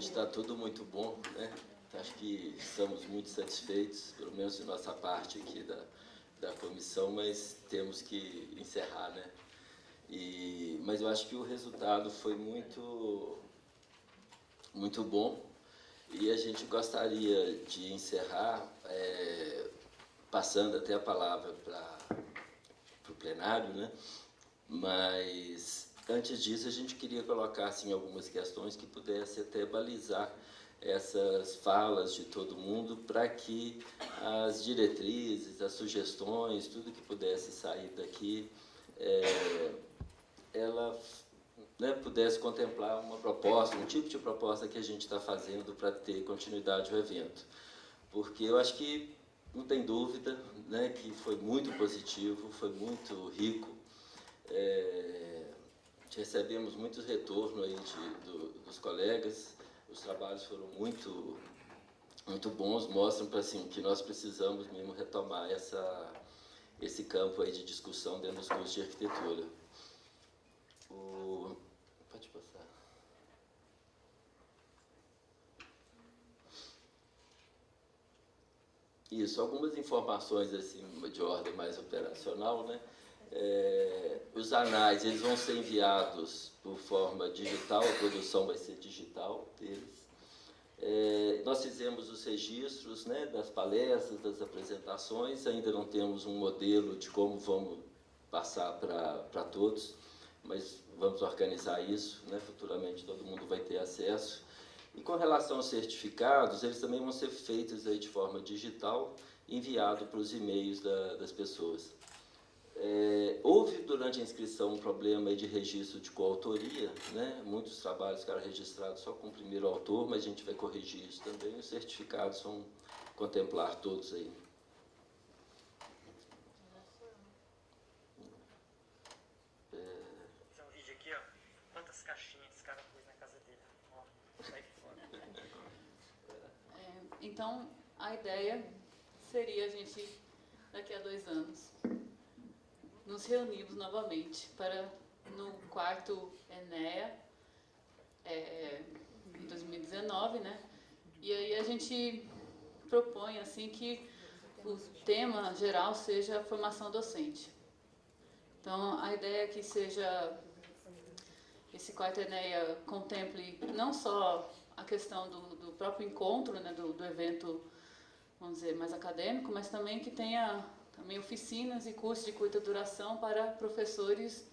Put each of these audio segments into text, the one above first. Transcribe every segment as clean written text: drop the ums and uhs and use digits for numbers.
Gente, está tudo muito bom, né? Acho que estamos muito satisfeitos, pelo menos de nossa parte aqui da comissão, mas temos que encerrar, né? Mas eu acho que o resultado foi muito bom e a gente gostaria de encerrar passando até a palavra para o plenário, né? Mas antes disso a gente queria colocar assim, algumas questões que pudessem até balizar essas falas de todo mundo para que as diretrizes, as sugestões, tudo que pudesse sair daqui, ela pudesse contemplar uma proposta, um tipo de proposta que a gente está fazendo para ter continuidade ao evento. Porque eu acho que não tem dúvida, né, que foi muito positivo, foi muito rico. Recebemos muitos retornos aí dos colegas, os trabalhos foram muito bons, mostram assim, que nós precisamos mesmo retomar esse campo aí de discussão dentro dos cursos de arquitetura. Pode passar. Isso, algumas informações assim, de ordem mais operacional, né? Os anais, eles vão ser enviados por forma digital, a produção vai ser digital deles. Nós fizemos os registros, né, das palestras, das apresentações, ainda não temos um modelo de como vamos passar para todos, mas vamos organizar isso, né, futuramente todo mundo vai ter acesso. E com relação aos certificados, eles também vão ser feitos aí de forma digital, enviado para os e-mails das pessoas. Houve durante a inscrição um problema de registro de coautoria, né? Muitos trabalhos ficaram registrados só com o primeiro autor, mas a gente vai corrigir isso também, os certificados vão contemplar todos aí. Tem um vídeo aqui, ó. Quantas caixinhas esse cara pôs na casa dele? Ó, sai fora. Então, a ideia seria a gente, daqui a 2 anos, nos reunimos novamente para, no quarto ENEA, em 2019, né? E aí a gente propõe assim que o tema geral seja a formação docente. Então, a ideia é que seja esse quarto ENEA contemple não só a questão do próprio encontro, né, do evento, vamos dizer, mais acadêmico, mas também que tenha também oficinas e cursos de curta duração para professores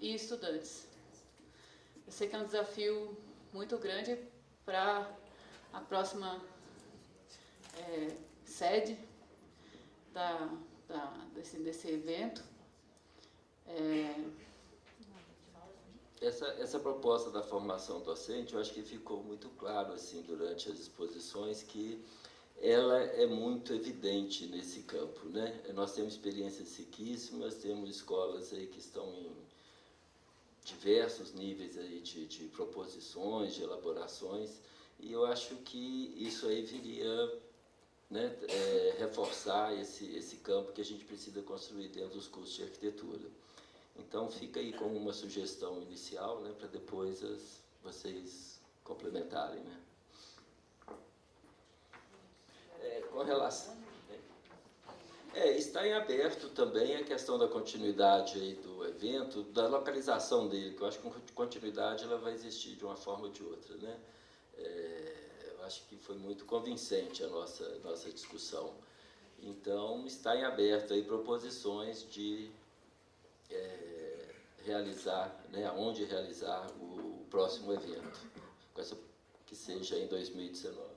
e estudantes. Eu sei que é um desafio muito grande para a próxima sede desse evento. Essa proposta da formação docente, eu acho que ficou muito claro assim, durante as exposições que ela é muito evidente nesse campo, né? Nós temos experiências riquíssimas, temos escolas aí que estão em diversos níveis aí de proposições, de elaborações, e eu acho que isso aí viria, né, reforçar esse campo que a gente precisa construir dentro dos cursos de arquitetura. Então, fica aí como uma sugestão inicial, né, para depois vocês complementarem, né? Com relação... está em aberto também a questão da continuidade aí do evento, da localização dele, que eu acho que continuidade ela vai existir de uma forma ou de outra, né? Eu acho que foi muito convincente a nossa discussão. Então, está em aberto aí proposições de realizar, né, onde realizar o próximo evento, que seja em 2019.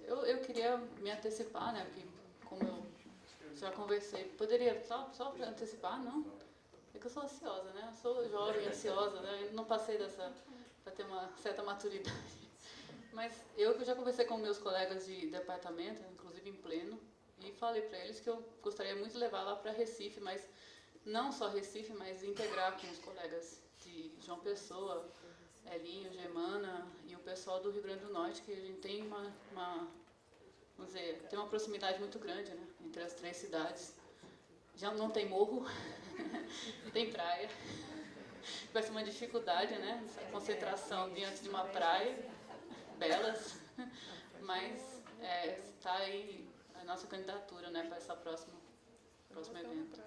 Eu queria me antecipar, né, porque como eu já conversei, poderia só para antecipar, não? É que eu sou ansiosa, né? Eu sou jovem, ansiosa, né? Eu não passei para ter uma certa maturidade. Mas eu já conversei com meus colegas de departamento, inclusive em pleno, e falei para eles que eu gostaria muito de levar lá para Recife, mas não só Recife, mas integrar com os colegas de João Pessoa, Elinho, Germana e o pessoal do Rio Grande do Norte, que a gente tem vamos dizer, tem uma proximidade muito grande, né, entre as 3 cidades. Já não tem morro, tem praia. Vai ser uma dificuldade, né, essa concentração diante de uma praia. belas, mas está aí a nossa candidatura, né, para essa próximo evento.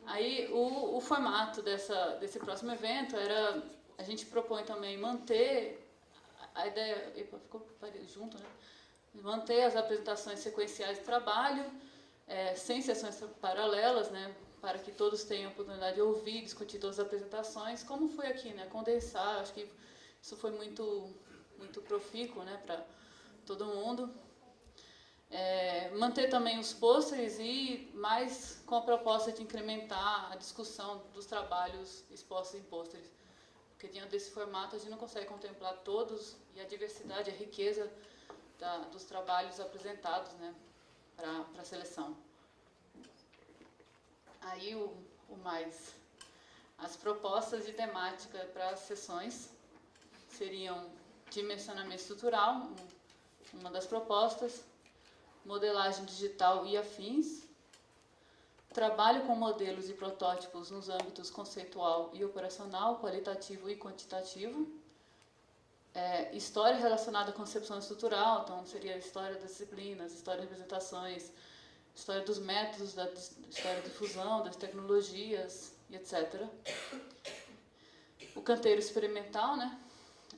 Aí o formato desse próximo evento era, a gente propõe também manter a ideia, ficou junto, né? Manter as apresentações sequenciais de trabalho, sem sessões paralelas, né? Para que todos tenham a oportunidade de ouvir e discutir todas as apresentações, como foi aqui, né? Condensar, acho que isso foi muito profícuo, né? Para todo mundo. Manter também os pôsteres e mais com a proposta de incrementar a discussão dos trabalhos expostos em pôsteres. Porque diante desse formato a gente não consegue contemplar todos e a diversidade, a riqueza dos trabalhos apresentados, né, para a seleção. Aí as propostas de temática para as sessões seriam dimensionamento estrutural, uma das propostas, modelagem digital e afins, trabalho com modelos e protótipos nos âmbitos conceitual e operacional, qualitativo e quantitativo, história relacionada à concepção estrutural, então seria a história das disciplinas, história das representações, história dos métodos, história de difusão, das tecnologias, e etc. O canteiro experimental, né?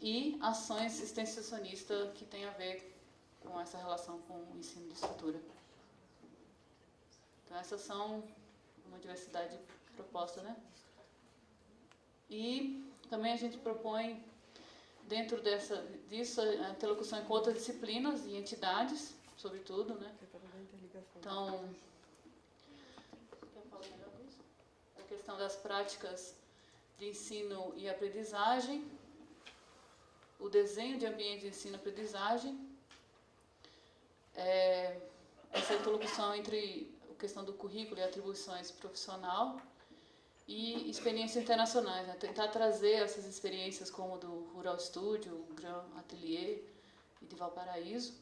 E ações extensionistas que tem a ver com essa relação com o ensino de estrutura. Então, essas são uma diversidade de propostas, né? E também a gente propõe, dentro disso, a interlocução com outras disciplinas e entidades, sobretudo, né? Então, quer falar melhor disso? A questão das práticas de ensino e aprendizagem, o desenho de ambiente de ensino e aprendizagem, essa interlocução entre a questão do currículo e atribuições profissional e experiências internacionais, né? Tentar trazer essas experiências como do Rural Studio, o Gran Atelier e de Valparaíso.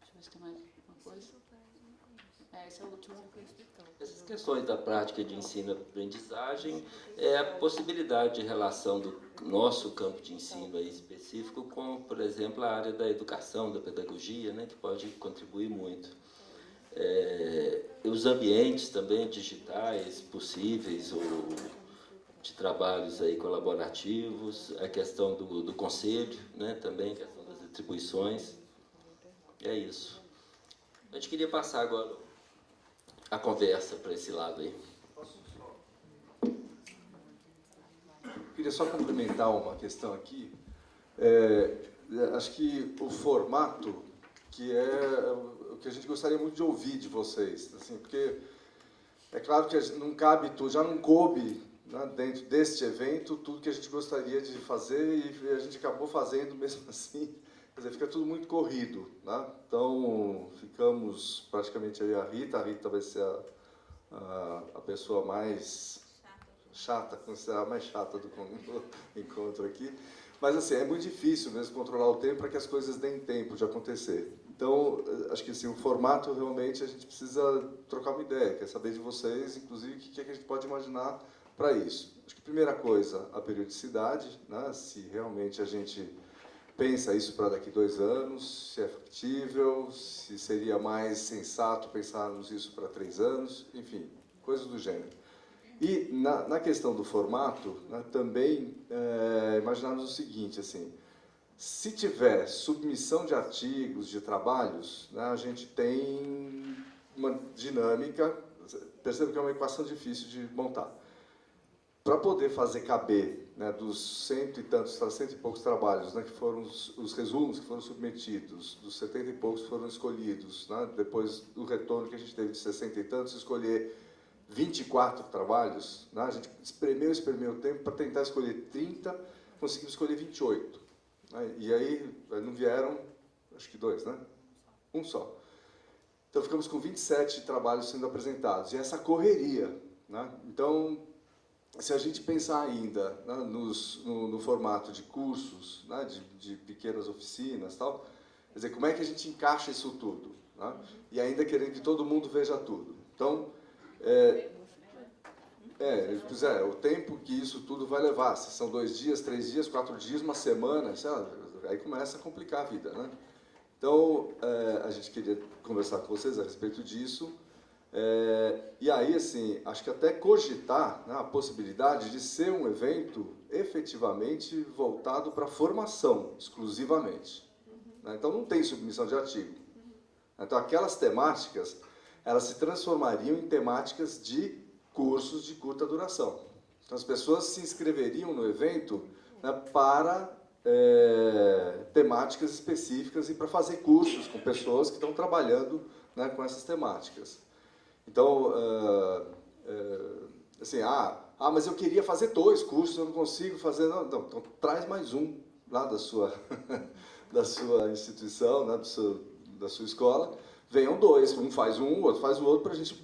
Deixa eu ver se tem mais alguma coisa. Esse é o último. Essas questões da prática de ensino e aprendizagem é a possibilidade de relação do nosso campo de ensino aí específico com, por exemplo, a área da educação, da pedagogia, né, que pode contribuir muito. Os ambientes também digitais possíveis ou de trabalhos aí colaborativos, a questão do conselho, né, também a questão das atribuições. É isso. A gente queria passar agora a conversa para esse lado aí. Queria só complementar uma questão aqui. Acho que o formato, que é o que a gente gostaria muito de ouvir de vocês, assim, porque é claro que não cabe tudo, já não coube, né, dentro deste evento tudo que a gente gostaria de fazer e a gente acabou fazendo mesmo assim. Quer dizer, fica tudo muito corrido, né? Então, ficamos praticamente aí a Rita vai ser a pessoa mais chata, considerada a mais chata do encontro aqui. Mas, assim, é muito difícil mesmo controlar o tempo para que as coisas deem tempo de acontecer. Então, acho que assim, o formato, realmente, a gente precisa trocar uma ideia, quer saber de vocês, inclusive, o que é que a gente pode imaginar para isso. Acho que, primeira coisa, a periodicidade, né? Se realmente a gente pensa isso para daqui 2 anos, se é factível, se seria mais sensato pensarmos isso para 3 anos, enfim, coisas do gênero. E na questão do formato, né, também imaginarmos o seguinte, assim, se tiver submissão de artigos, de trabalhos, né, a gente tem uma dinâmica, percebo que é uma equação difícil de montar. Para poder fazer caber, né, dos 100 e poucos trabalhos, né, que foram os resumos que foram submetidos, dos 70 e poucos que foram escolhidos, né, depois do retorno que a gente teve de 60 e tantos, escolher 24 trabalhos, né, a gente espremeu o tempo para tentar escolher 30, conseguimos escolher 28. Né, e aí não vieram, acho que 2, né? Um só. Então ficamos com 27 trabalhos sendo apresentados, e essa correria, né? Então, se a gente pensar ainda, né, no formato de cursos, né, de pequenas oficinas, tal, quer dizer, como é que a gente encaixa isso tudo? Né? E ainda querendo que todo mundo veja tudo. Então, Pois é, o tempo que isso tudo vai levar, se são 2 dias, 3 dias, 4 dias, uma semana, aí começa a complicar a vida, né? Então, a gente queria conversar com vocês a respeito disso, e aí, assim, acho que até cogitar, né, a possibilidade de ser um evento efetivamente voltado para a formação, exclusivamente. Né? Então, não tem submissão de artigo. Então, aquelas temáticas, elas se transformariam em temáticas de cursos de curta duração. Então, as pessoas se inscreveriam no evento, né, para temáticas específicas e para fazer cursos com pessoas que estão trabalhando, né, com essas temáticas. Então, assim, mas eu queria fazer 2 cursos, eu não consigo fazer... Não, então traz mais um lá da sua, da sua instituição, né, da sua escola. Venham 2, um faz um, o outro faz o outro, para a gente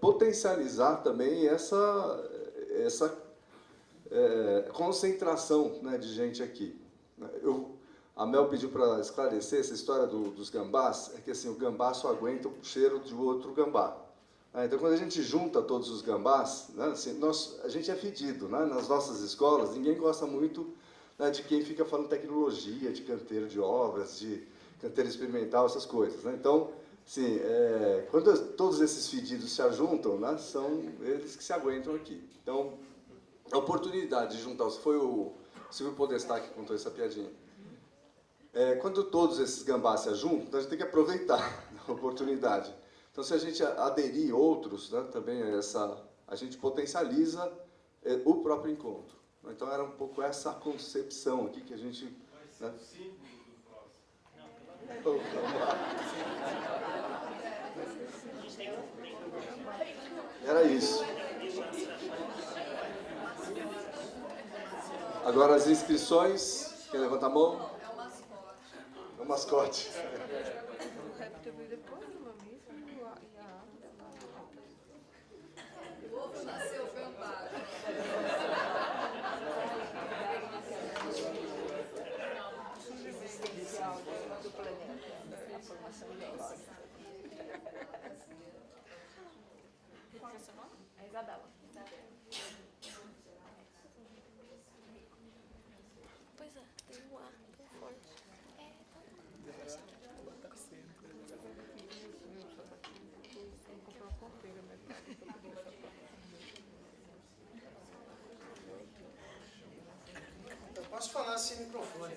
potencializar também essa concentração, né, de gente aqui. A Mel pediu para esclarecer essa história dos gambás, é que assim, o gambá só aguenta o cheiro de outro gambá. Então, quando a gente junta todos os gambás, né, assim, a gente é fedido, né? Nas nossas escolas, ninguém gosta muito, né, de quem fica falando tecnologia, de canteiro de obras, de canteiro experimental, essas coisas. Né? Então, assim, quando todos esses fedidos se ajuntam, né, são eles que se aguentam aqui. Então, a oportunidade de juntar, foi o Silvio Podestá que contou essa piadinha. Quando todos esses gambás se ajuntam, então a gente tem que aproveitar a oportunidade. Então, se a gente aderir outros, né, também a gente potencializa o próprio encontro. Então, era um pouco essa concepção aqui que a gente... Né? Era isso. Agora, as inscrições... Quem levanta a mão? É o mascote. É Isabela. Pois é, tem um ar tão forte. Eu posso falar sem microfone.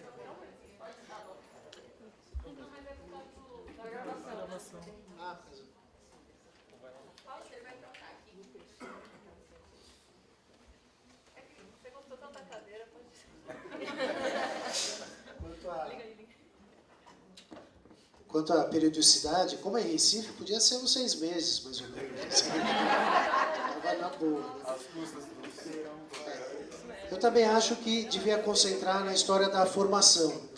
Você gostou tanto da cadeira, pode... Quanto à periodicidade, como é em Recife, podia ser uns 6 meses, mais ou menos. Vai na boa. Eu também acho que devia concentrar na história da formação.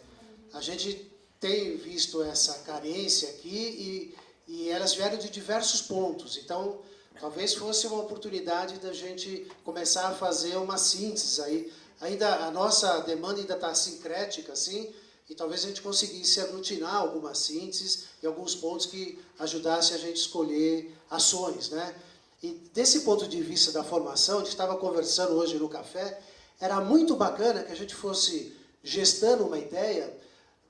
A gente tem visto essa carência aqui e elas vieram de diversos pontos. Então, talvez fosse uma oportunidade da gente começar a fazer uma síntese aí. Ainda a nossa demanda ainda está sincrética, assim, e talvez a gente conseguisse aglutinar algumas sínteses e alguns pontos que ajudassem a gente a escolher ações, né? E desse ponto de vista da formação, a gente estava conversando hoje no café, era muito bacana que a gente fosse gestando uma ideia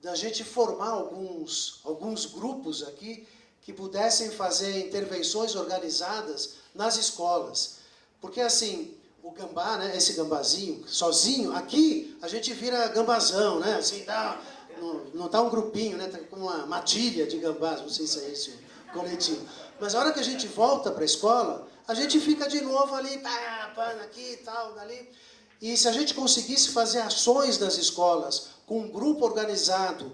da gente formar alguns grupos aqui que pudessem fazer intervenções organizadas nas escolas. Porque assim, o gambá, né, esse gambazinho, sozinho, aqui a gente vira gambazão, né? Assim, não tá um grupinho, né? Tá com uma matilha de gambás, não sei se é esse o coletivo. Mas a hora que a gente volta para a escola, a gente fica de novo ali, aqui e tal, dali. E se a gente conseguisse fazer ações nas escolas com um grupo organizado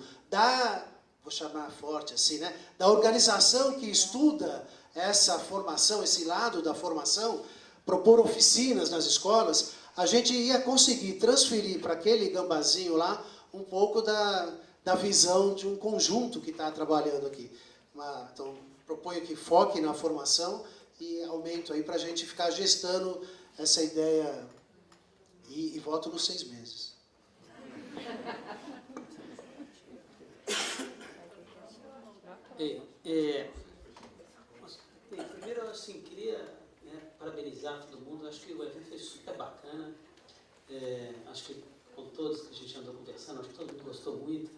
vou chamar forte assim, né? Da organização que estuda essa formação, esse lado da formação, propor oficinas nas escolas, a gente ia conseguir transferir para aquele gambazinho lá um pouco da visão de um conjunto que está trabalhando aqui. Então, proponho que foque na formação e aumento aí para a gente ficar gestando essa ideia e voto nos 6 meses. Primeiro, assim, queria parabenizar todo mundo. Acho que o evento foi super bacana. Acho que com todos que a gente andou conversando, acho que todo mundo gostou muito.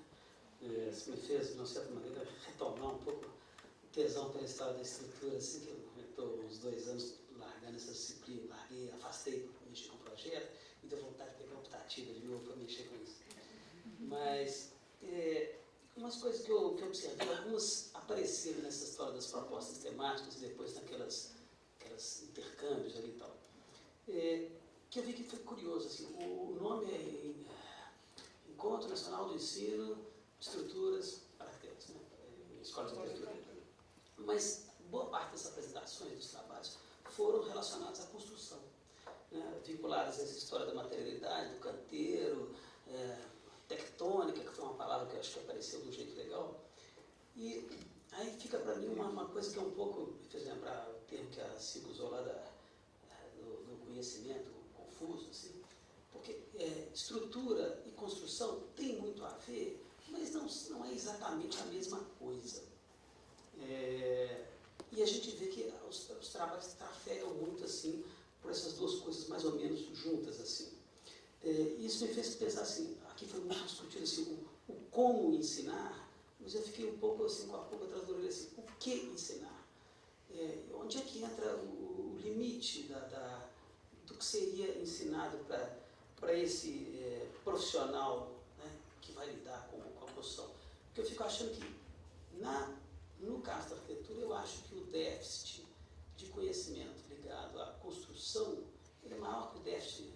Isso me fez, de uma certa maneira, retomar um pouco o tesão pela história da estrutura, assim, que eu estou uns 2 anos largando essa disciplina, larguei, afastei para mexer com o projeto, e deu vontade de pegar optativa de novo para mexer com isso. Mas, umas coisas que eu observei, algumas apareceram nessa história das propostas temáticas e depois naquelas intercâmbios ali e tal. Que eu vi que foi curioso, assim, o nome é Encontro Nacional do Ensino, Estruturas para Arquitetos, né? Escola de Arquitetura. Mas boa parte das apresentações, dos trabalhos, foram relacionados à construção, né? Vinculadas a essa história da materialidade, do canteiro, tectônica, que foi uma palavra que eu acho que apareceu de um jeito legal. E aí fica para mim uma coisa que é um pouco, me fez lembrar o termo que a Silvia usou lá do conhecimento confuso, assim, porque estrutura e construção tem muito a ver, mas não é exatamente a mesma coisa. E a gente vê que os trabalhos trafegam muito assim, por essas duas coisas mais ou menos juntas, assim. Isso me fez pensar assim, aqui foi muito discutido assim, o como ensinar, mas eu fiquei um pouco assim, com a pulga atrás da orelha, assim, o que ensinar? Onde é que entra o limite do que seria ensinado para esse profissional, né, que vai lidar com a construção? Porque eu fico achando que, no caso da arquitetura, eu acho que o déficit de conhecimento ligado à construção ele é maior que o déficit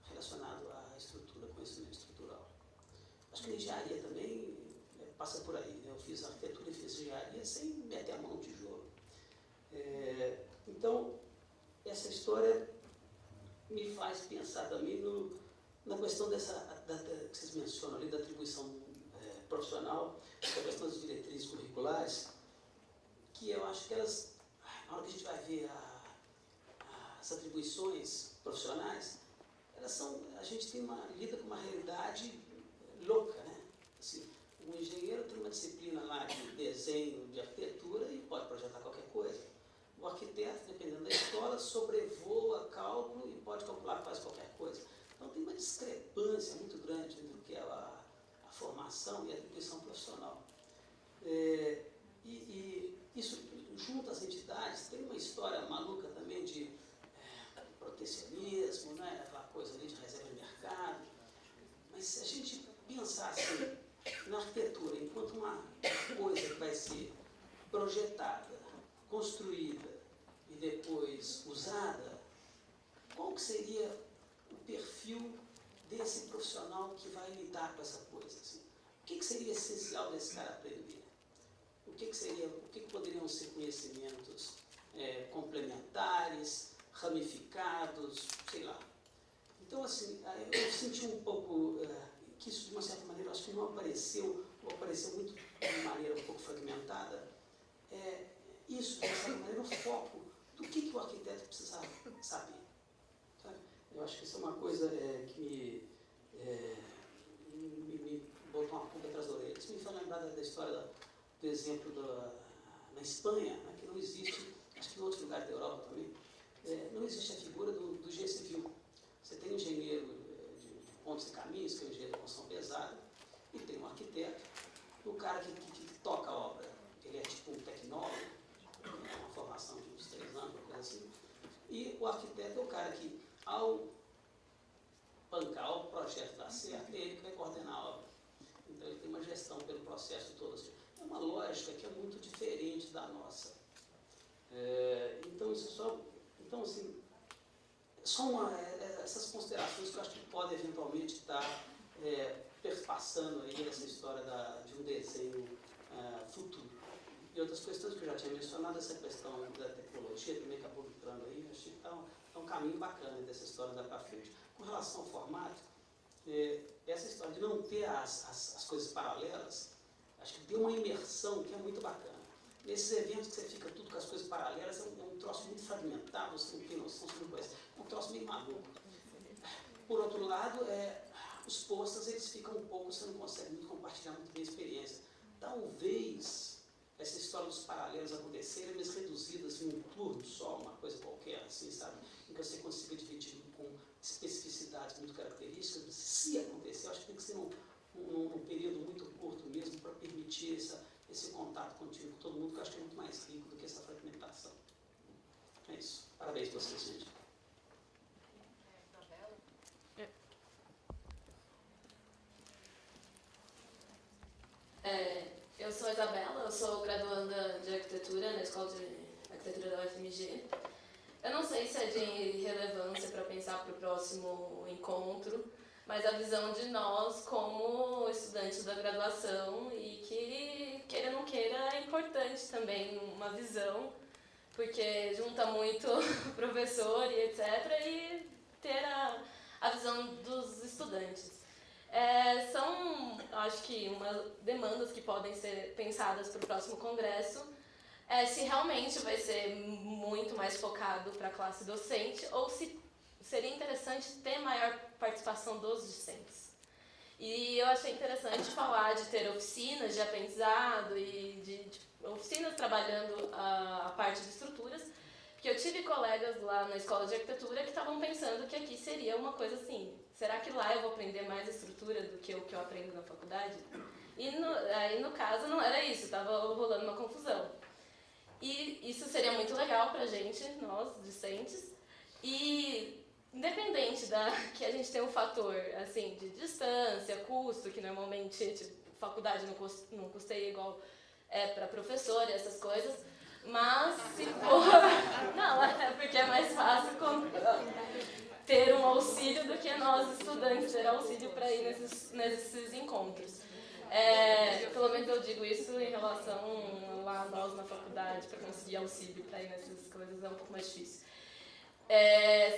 relacionado à estrutura, conhecimento estrutural. Acho que a engenharia também passa por aí, né? Eu fiz arquitetura e fiz engenharia sem meter a mão no tijolo. Então, essa história me faz pensar também na questão que vocês mencionam ali, da atribuição profissional, da questão das diretrizes curriculares, que eu acho que elas, na hora que a gente vai ver as atribuições profissionais, a gente lida com uma realidade louca, né? Assim, o engenheiro tem uma disciplina lá de desenho, de arquitetura e pode projetar qualquer coisa. O arquiteto, dependendo da escola, sobrevoa cálculo e pode calcular quase qualquer coisa. Então tem uma discrepância muito grande entre o que é a formação e a atribuição profissional. E isso, junto às entidades, tem uma história maluca também de protecionismo, né? Aquela coisa ali de reserva de mercado. Mas se a gente pensar assim, na arquitetura, enquanto uma coisa que vai ser projetada, construída e depois usada, qual que seria o perfil desse profissional que vai lidar com essa coisa? Assim? O que seria essencial desse cara aprender? O que poderiam ser conhecimentos complementares, ramificados, sei lá. Então, assim, eu senti um pouco que isso, de uma certa maneira, acho que não apareceu, ou apareceu muito de maneira um pouco fragmentada. Isso, de uma certa maneira, o foco do que o arquiteto precisa saber. Sabe? Eu acho que isso é uma coisa que me botou uma pulga atrás da orelha. Isso me faz lembrar da história do exemplo na Espanha, né, que não existe, acho que em outros lugares da Europa também, não existe a figura do engenheiro civil. Você tem um engenheiro de pontos e caminhos, que é o engenheiro de construção pesada, e tem um arquiteto, o cara que toca a obra, ele é tipo um tecnólogo, uma formação de uns 3 anos, uma coisa assim, e o arquiteto é o cara que, ao bancar o projeto dar certo, é ele que vai coordenar a obra. Então ele tem uma gestão pelo processo todo. Assim. É uma lógica que é muito diferente da nossa. Então isso então assim, essas considerações que eu acho que podem eventualmente estar perpassando aí essa história de um desenho futuro. E outras questões que eu já tinha mencionado, essa questão da tecnologia também acabou entrando aí, acho que é um caminho bacana dessa história da para frente. Com relação ao formato, essa história de não ter as coisas paralelas, acho que deu uma imersão que é muito bacana. Nesses eventos que você fica tudo com as coisas paralelas, é um troço muito fragmentado, você não tem noção, você não conhece. É um troço meio maluco. Por outro lado, os posters, eles ficam um pouco, você não consegue muito compartilhar muito bem a experiência. Talvez essa história dos paralelos acontecerem, mas reduzidas em um turno só, uma coisa qualquer, assim, sabe? Em que você consiga dividir com especificidades muito características, se acontecer, eu acho que tem que ser num período muito curto mesmo, para permitir esse contato contínuo com todo mundo, que eu acho que é muito mais rico do que essa fragmentação. É isso. Parabéns para vocês, gente. Eu sou a Isabela, eu sou graduanda de arquitetura na Escola de Arquitetura da UFMG. Eu não sei se é de relevância para pensar para o próximo encontro, mas a visão de nós como estudantes da graduação e que, queira ou não queira, é importante também uma visão, porque junta muito professor e etc. e ter a visão dos estudantes. São, acho que, demandas que podem ser pensadas para o próximo congresso, se realmente vai ser muito mais focado para a classe docente ou se seria interessante ter maior participação dos discentes. E eu achei interessante falar de ter oficinas de aprendizado e de oficinas trabalhando a parte de estruturas, porque eu tive colegas lá na Escola de Arquitetura que estavam pensando que aqui seria uma coisa assim, será que lá eu vou aprender mais estrutura do que o que eu aprendo na faculdade? E aí, no caso, não era isso, estava rolando uma confusão. E isso seria muito legal para a gente, nós, discentes, e independente que a gente tem um fator assim, de distância, custo, que normalmente faculdade não custeia igual para professor e essas coisas, mas se for... Não, é porque é mais fácil ter um auxílio do que nós, estudantes, ter auxílio para ir nesses encontros. Pelo menos eu digo isso em relação lá a nós na faculdade, para conseguir auxílio para ir nessas coisas é um pouco mais difícil.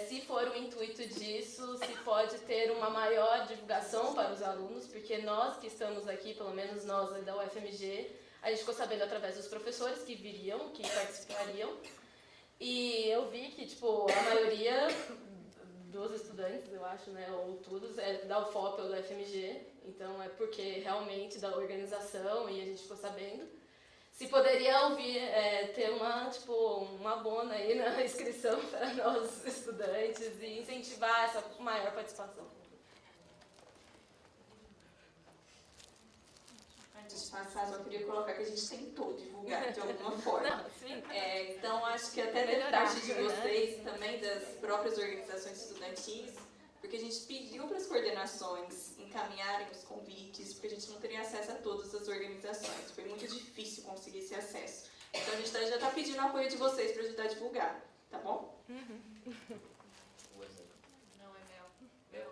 Se for o intuito disso, se pode ter uma maior divulgação para os alunos, porque nós que estamos aqui, pelo menos nós da UFMG, a gente ficou sabendo através dos professores que viriam, que participariam, e eu vi que a maioria dos estudantes, eu acho, né, ou todos, é da UFOP ou da UFMG, então é porque realmente da organização e a gente ficou sabendo. Se poderia ter uma bona aí na inscrição para nós estudantes e incentivar essa maior participação. Antes de passar, só queria colocar que a gente tentou divulgar de alguma forma. Então, acho que até da parte de vocês, também das próprias organizações estudantis, porque a gente pediu para as coordenações encaminharem os convites, porque a gente não teria acesso a todas as organizações. Foi muito difícil conseguir esse acesso. Então, a gente já está pedindo o apoio de vocês para ajudar a divulgar, tá bom? Não, é meu.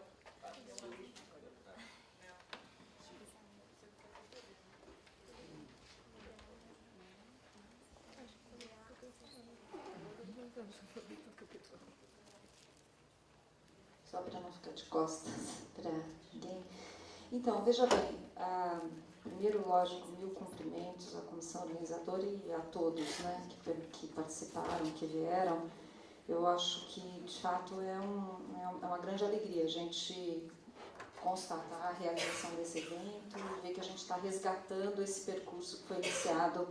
Só para não ficar de costas para ninguém. Então, veja bem, primeiro, lógico, mil cumprimentos à comissão organizadora e a todos, né, que participaram, que vieram. Eu acho que, de fato, é uma grande alegria a gente constatar a realização desse evento e ver que a gente está resgatando esse percurso que foi iniciado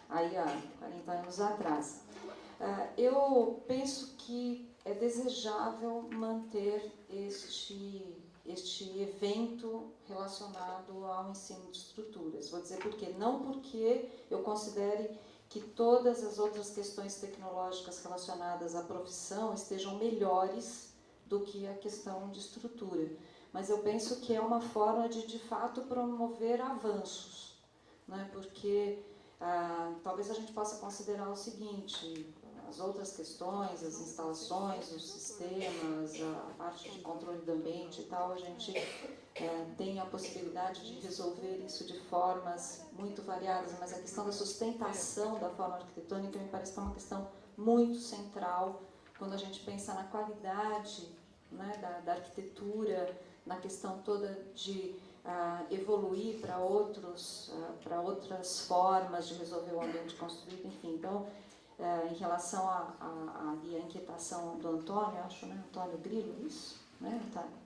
aí há 40 anos atrás. Eu penso que é desejável manter este evento relacionado ao ensino de estruturas. Vou dizer por quê. Não porque eu considere que todas as outras questões tecnológicas relacionadas à profissão estejam melhores do que a questão de estrutura, mas eu penso que é uma forma de fato, promover avanços, né? Porque talvez a gente possa considerar o seguinte: as outras questões, as instalações, os sistemas, a parte de controle do ambiente e tal, a gente tem a possibilidade de resolver isso de formas muito variadas, mas a questão da sustentação da forma arquitetônica me parece que é uma questão muito central quando a gente pensa na qualidade, né, da arquitetura, na questão toda de evoluir para outras formas de resolver o ambiente construído, enfim. Então, em relação à inquietação do Antônio, acho, né, Antônio Grilo, isso, né, Antônio?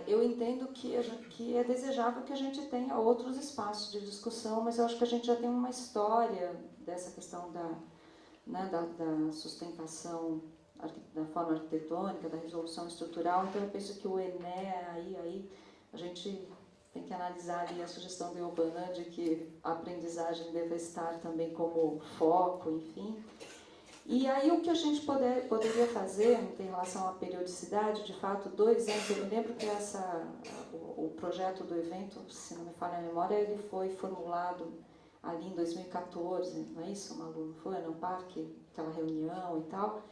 Eu entendo que é desejável que a gente tenha outros espaços de discussão, mas eu acho que a gente já tem uma história dessa questão da sustentação da forma arquitetônica, da resolução estrutural. Então, eu penso que o ENE, aí a gente tem que analisar ali a sugestão do Iobanã de que a aprendizagem deve estar também como foco, enfim. E aí o que a gente poderia fazer em relação à periodicidade, de fato, 2 anos, eu me lembro que o projeto do evento, se não me falha a memória, ele foi formulado ali em 2014, não é isso, Malu? Foi no parque, aquela reunião e tal.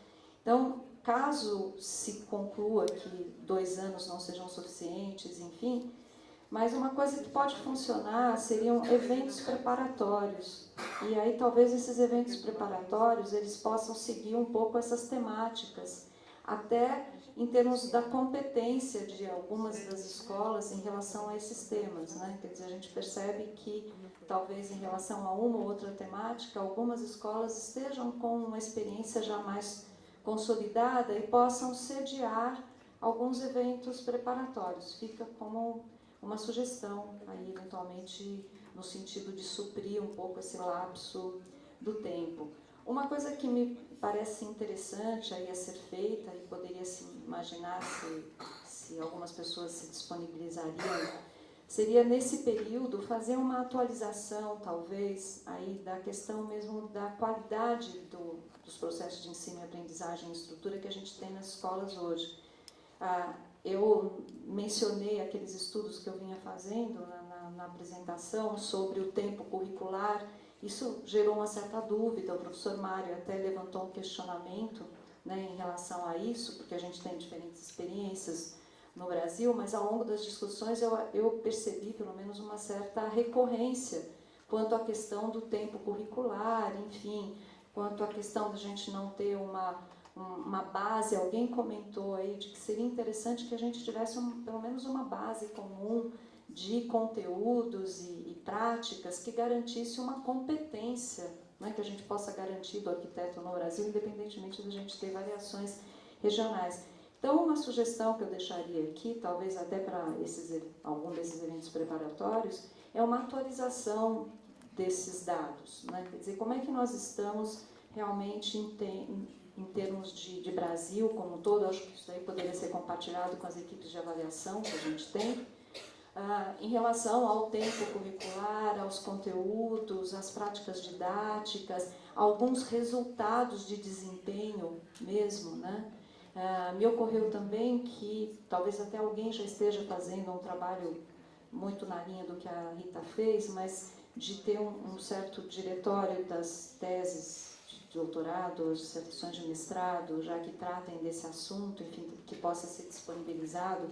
Então, caso se conclua que 2 anos não sejam suficientes, enfim, mas uma coisa que pode funcionar seriam eventos preparatórios. E aí talvez esses eventos preparatórios eles possam seguir um pouco essas temáticas, até em termos da competência de algumas das escolas em relação a esses temas, né? Quer dizer, a gente percebe que talvez em relação a uma ou outra temática, algumas escolas estejam com uma experiência já mais consolidada e possam sediar alguns eventos preparatórios. Fica como uma sugestão, aí, eventualmente, no sentido de suprir um pouco esse lapso do tempo. Uma coisa que me parece interessante aí a ser feita, e poderia se imaginar se algumas pessoas se disponibilizariam, seria, nesse período, fazer uma atualização, talvez, aí da questão mesmo da qualidade dos processos de ensino e aprendizagem e estrutura que a gente tem nas escolas hoje. Eu mencionei aqueles estudos que eu vinha fazendo na apresentação sobre o tempo curricular. Isso gerou uma certa dúvida. O professor Mário até levantou um questionamento, né, em relação a isso, porque a gente tem diferentes experiências no Brasil, mas ao longo das discussões eu percebi pelo menos uma certa recorrência quanto à questão do tempo curricular, enfim, quanto à questão da gente não ter uma base. Alguém comentou aí de que seria interessante que a gente tivesse pelo menos uma base comum de conteúdos e práticas que garantisse uma competência, né, que a gente possa garantir do arquiteto no Brasil, independentemente da gente ter variações regionais. Então, uma sugestão que eu deixaria aqui, talvez até para algum desses eventos preparatórios, é uma atualização desses dados, né? Quer dizer, como é que nós estamos realmente em termos de Brasil como um todo. Acho que isso aí poderia ser compartilhado com as equipes de avaliação que a gente tem, em relação ao tempo curricular, aos conteúdos, às práticas didáticas, alguns resultados de desempenho mesmo, né? Me ocorreu também que talvez até alguém já esteja fazendo um trabalho muito na linha do que a Rita fez, mas de ter um certo diretório das teses de doutorado, as dissertações de mestrado, já que tratem desse assunto, enfim, que possa ser disponibilizado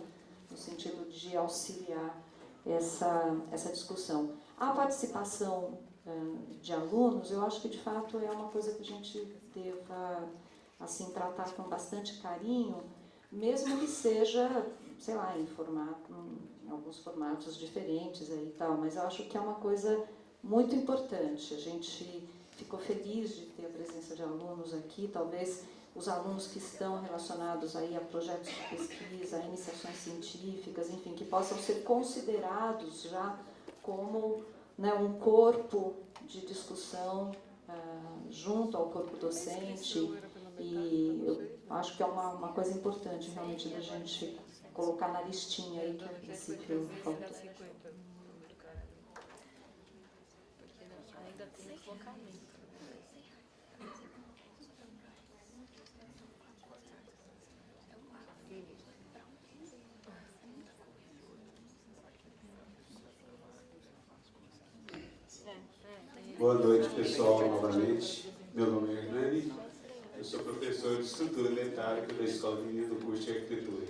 no sentido de auxiliar essa discussão. A participação de alunos, eu acho que de fato é uma coisa que a gente deva assim, tratar com bastante carinho, mesmo que seja, sei lá, em alguns formatos diferentes aí e tal, mas eu acho que é uma coisa muito importante. A gente ficou feliz de ter a presença de alunos aqui, talvez os alunos que estão relacionados aí a projetos de pesquisa, a iniciações científicas, enfim, que possam ser considerados já como, né, um corpo de discussão junto ao corpo docente, e eu acho que é uma coisa importante realmente da gente colocar na listinha aí que a princípio faltou. Ainda tem deslocamento. Boa noite, pessoal, novamente. Meu nome é Hernani, eu sou professor de estrutura metálica da Escola Menino do curso de arquitetura.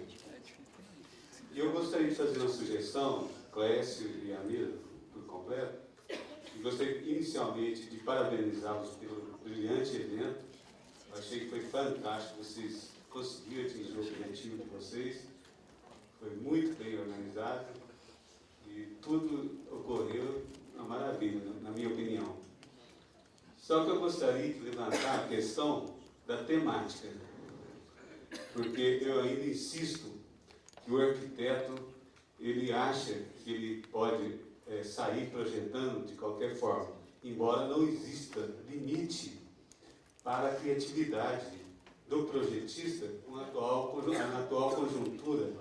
E eu gostaria de fazer uma sugestão, Clécio e Amira, por completo, e gostaria inicialmente de parabenizá-los pelo brilhante evento. Eu achei que foi fantástico, vocês conseguiram atingir o objetivo de vocês, foi muito bem organizado e tudo ocorreu uma maravilha, na minha opinião. Só que eu gostaria de levantar a questão da temática, porque eu ainda insisto que o arquiteto, ele acha que ele pode sair projetando de qualquer forma, embora não exista limite para a criatividade do projetista na atual conjuntura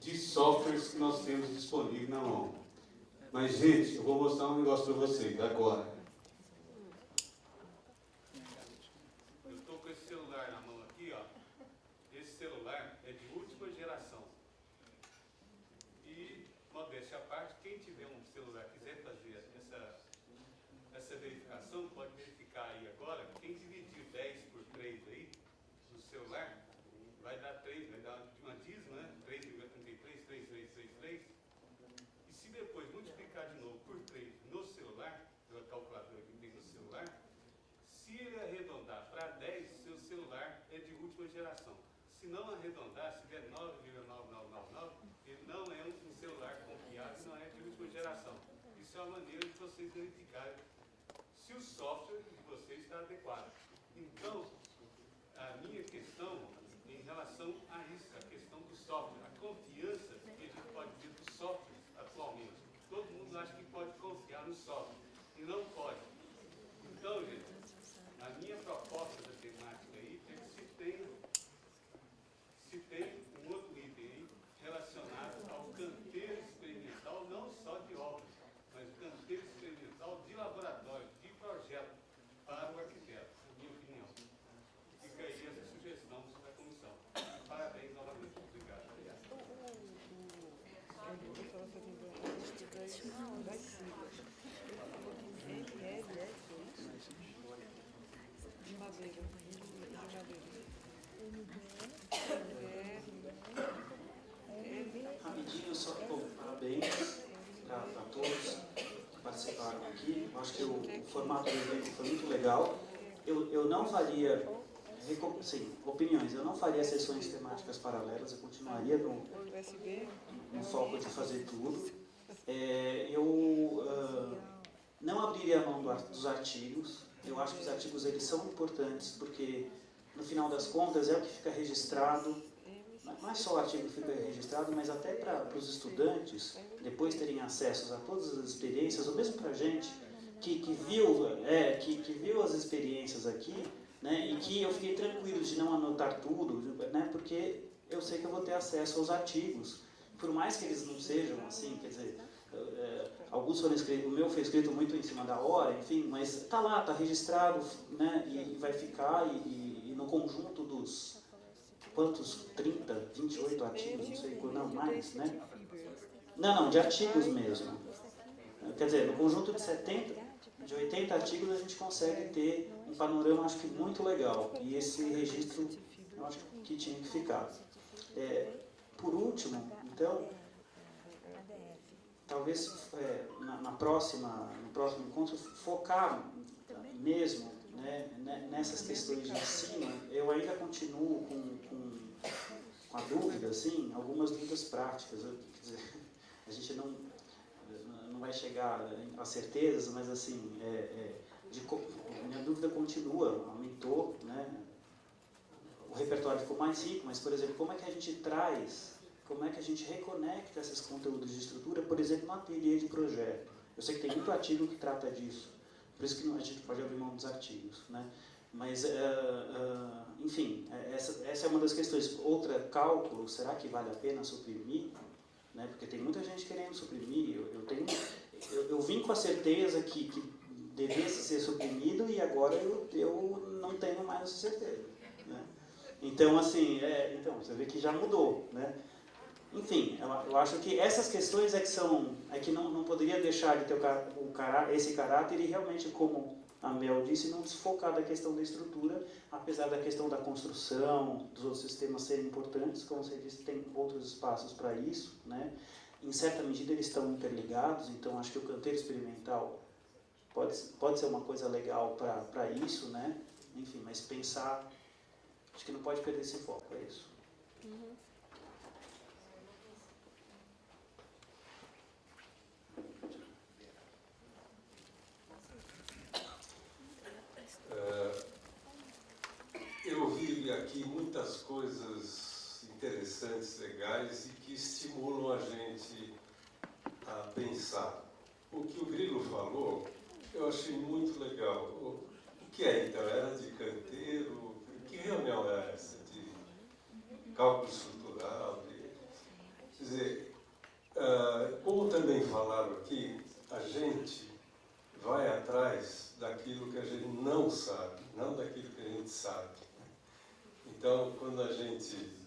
de softwares que nós temos disponível na mão. Mas, gente, eu vou mostrar um negócio para vocês agora. Eu estou com esse celular na mão aqui, ó. Esse celular é de última geração. E, modéstia à parte, quem tiver um celular quiser fazer essa verificação, pode verificar aí agora. Quem dividir 10 por 3 aí, no celular, vai dar 3, vai dar uma dízima, né? 3,33, 3333. E se depois multiplicar de novo por 3 no celular, pela calculadora que tem no celular, se ele arredondar para 10, seu celular é de última geração. Se não arredondar, se der 9,9999, ele não é um celular confiável e não é de última geração. Isso é uma maneira de vocês verificarem se o software de vocês está adequado. Então, a minha questão em relação a isso, a questão do software, a confiança que a gente pode ter do software atualmente. Todo mundo acha que pode confiar no software e não pode. Então, gente, a minha proposta da temática aí é que se tem um outro item aí relacionado ao canteiro experimental, não só de obras, mas o canteiro experimental de laboratório, de projeto para o arquiteto, na minha opinião. Fica aí essa sugestão da comissão. Parabéns novamente. Obrigado. Rapidinho, só parabéns para todos que participaram aqui. Eu acho que o formato do evento foi muito legal. Eu não faria, sim, opiniões, eu não faria sessões temáticas paralelas, eu continuaria no foco de fazer tudo. Eu não abriria a mão dos artigos. Eu acho que os artigos eles são importantes porque, no final das contas, é o que fica registrado. Não é só o artigo que fica registrado, mas até para os estudantes depois terem acesso a todas as experiências, ou mesmo para a gente que viu as experiências aqui, né, e que eu fiquei tranquilo de não anotar tudo, né, porque eu sei que eu vou ter acesso aos artigos. Por mais que eles não sejam assim, quer dizer, alguns foram escritos, o meu foi escrito muito em cima da hora, enfim, mas está lá, está registrado, né, e vai ficar, e no conjunto dos quantos? 30, 28 artigos, não sei, não mais, né? Não, de artigos mesmo. Quer dizer, no conjunto de 80 artigos a gente consegue ter um panorama, acho que muito legal. E esse registro, eu acho que tinha que ficar. Por último, então, talvez no próximo encontro, focar mesmo, né, nessas questões de ensino. Eu ainda continuo com a dúvida, assim, algumas dúvidas práticas. Quer dizer, a gente não vai chegar a certezas, mas assim, minha dúvida continua, aumentou, né? O repertório ficou mais rico, mas, por exemplo, como é que a gente traz, como é que a gente reconecta esses conteúdos de estrutura, por exemplo, no ateliê de projeto? Eu sei que tem muito artigo que trata disso, por isso que a gente pode abrir mão dos artigos, né? Mas, enfim, essa é uma das questões. Outra, cálculo, será que vale a pena suprimir? Né? Porque tem muita gente querendo suprimir. Eu vim com a certeza que devesse ser suprimido e agora eu não tenho mais essa certeza. Né? Então, assim, então, você vê que já mudou. Né? Enfim, eu acho que essas questões é que não poderia deixar de ter esse caráter e realmente, como a Mel disse, não desfocar da questão da estrutura, apesar da questão da construção, dos outros sistemas serem importantes, como você disse, tem outros espaços para isso, né? Em certa medida eles estão interligados, então acho que o canteiro experimental pode ser uma coisa legal para isso, né? Enfim, mas pensar, acho que não pode perder esse foco, é isso. Uhum. Eu vi aqui muitas coisas interessantes, legais e que estimulam a gente a pensar. O que o Grilo falou, eu achei muito legal. O que é então? Era de canteiro? Que reunião era essa? cálculo estrutural. Quer dizer, como também falaram aqui, a gente vai atrás daquilo que a gente não sabe, não daquilo que a gente sabe. Então, quando a gente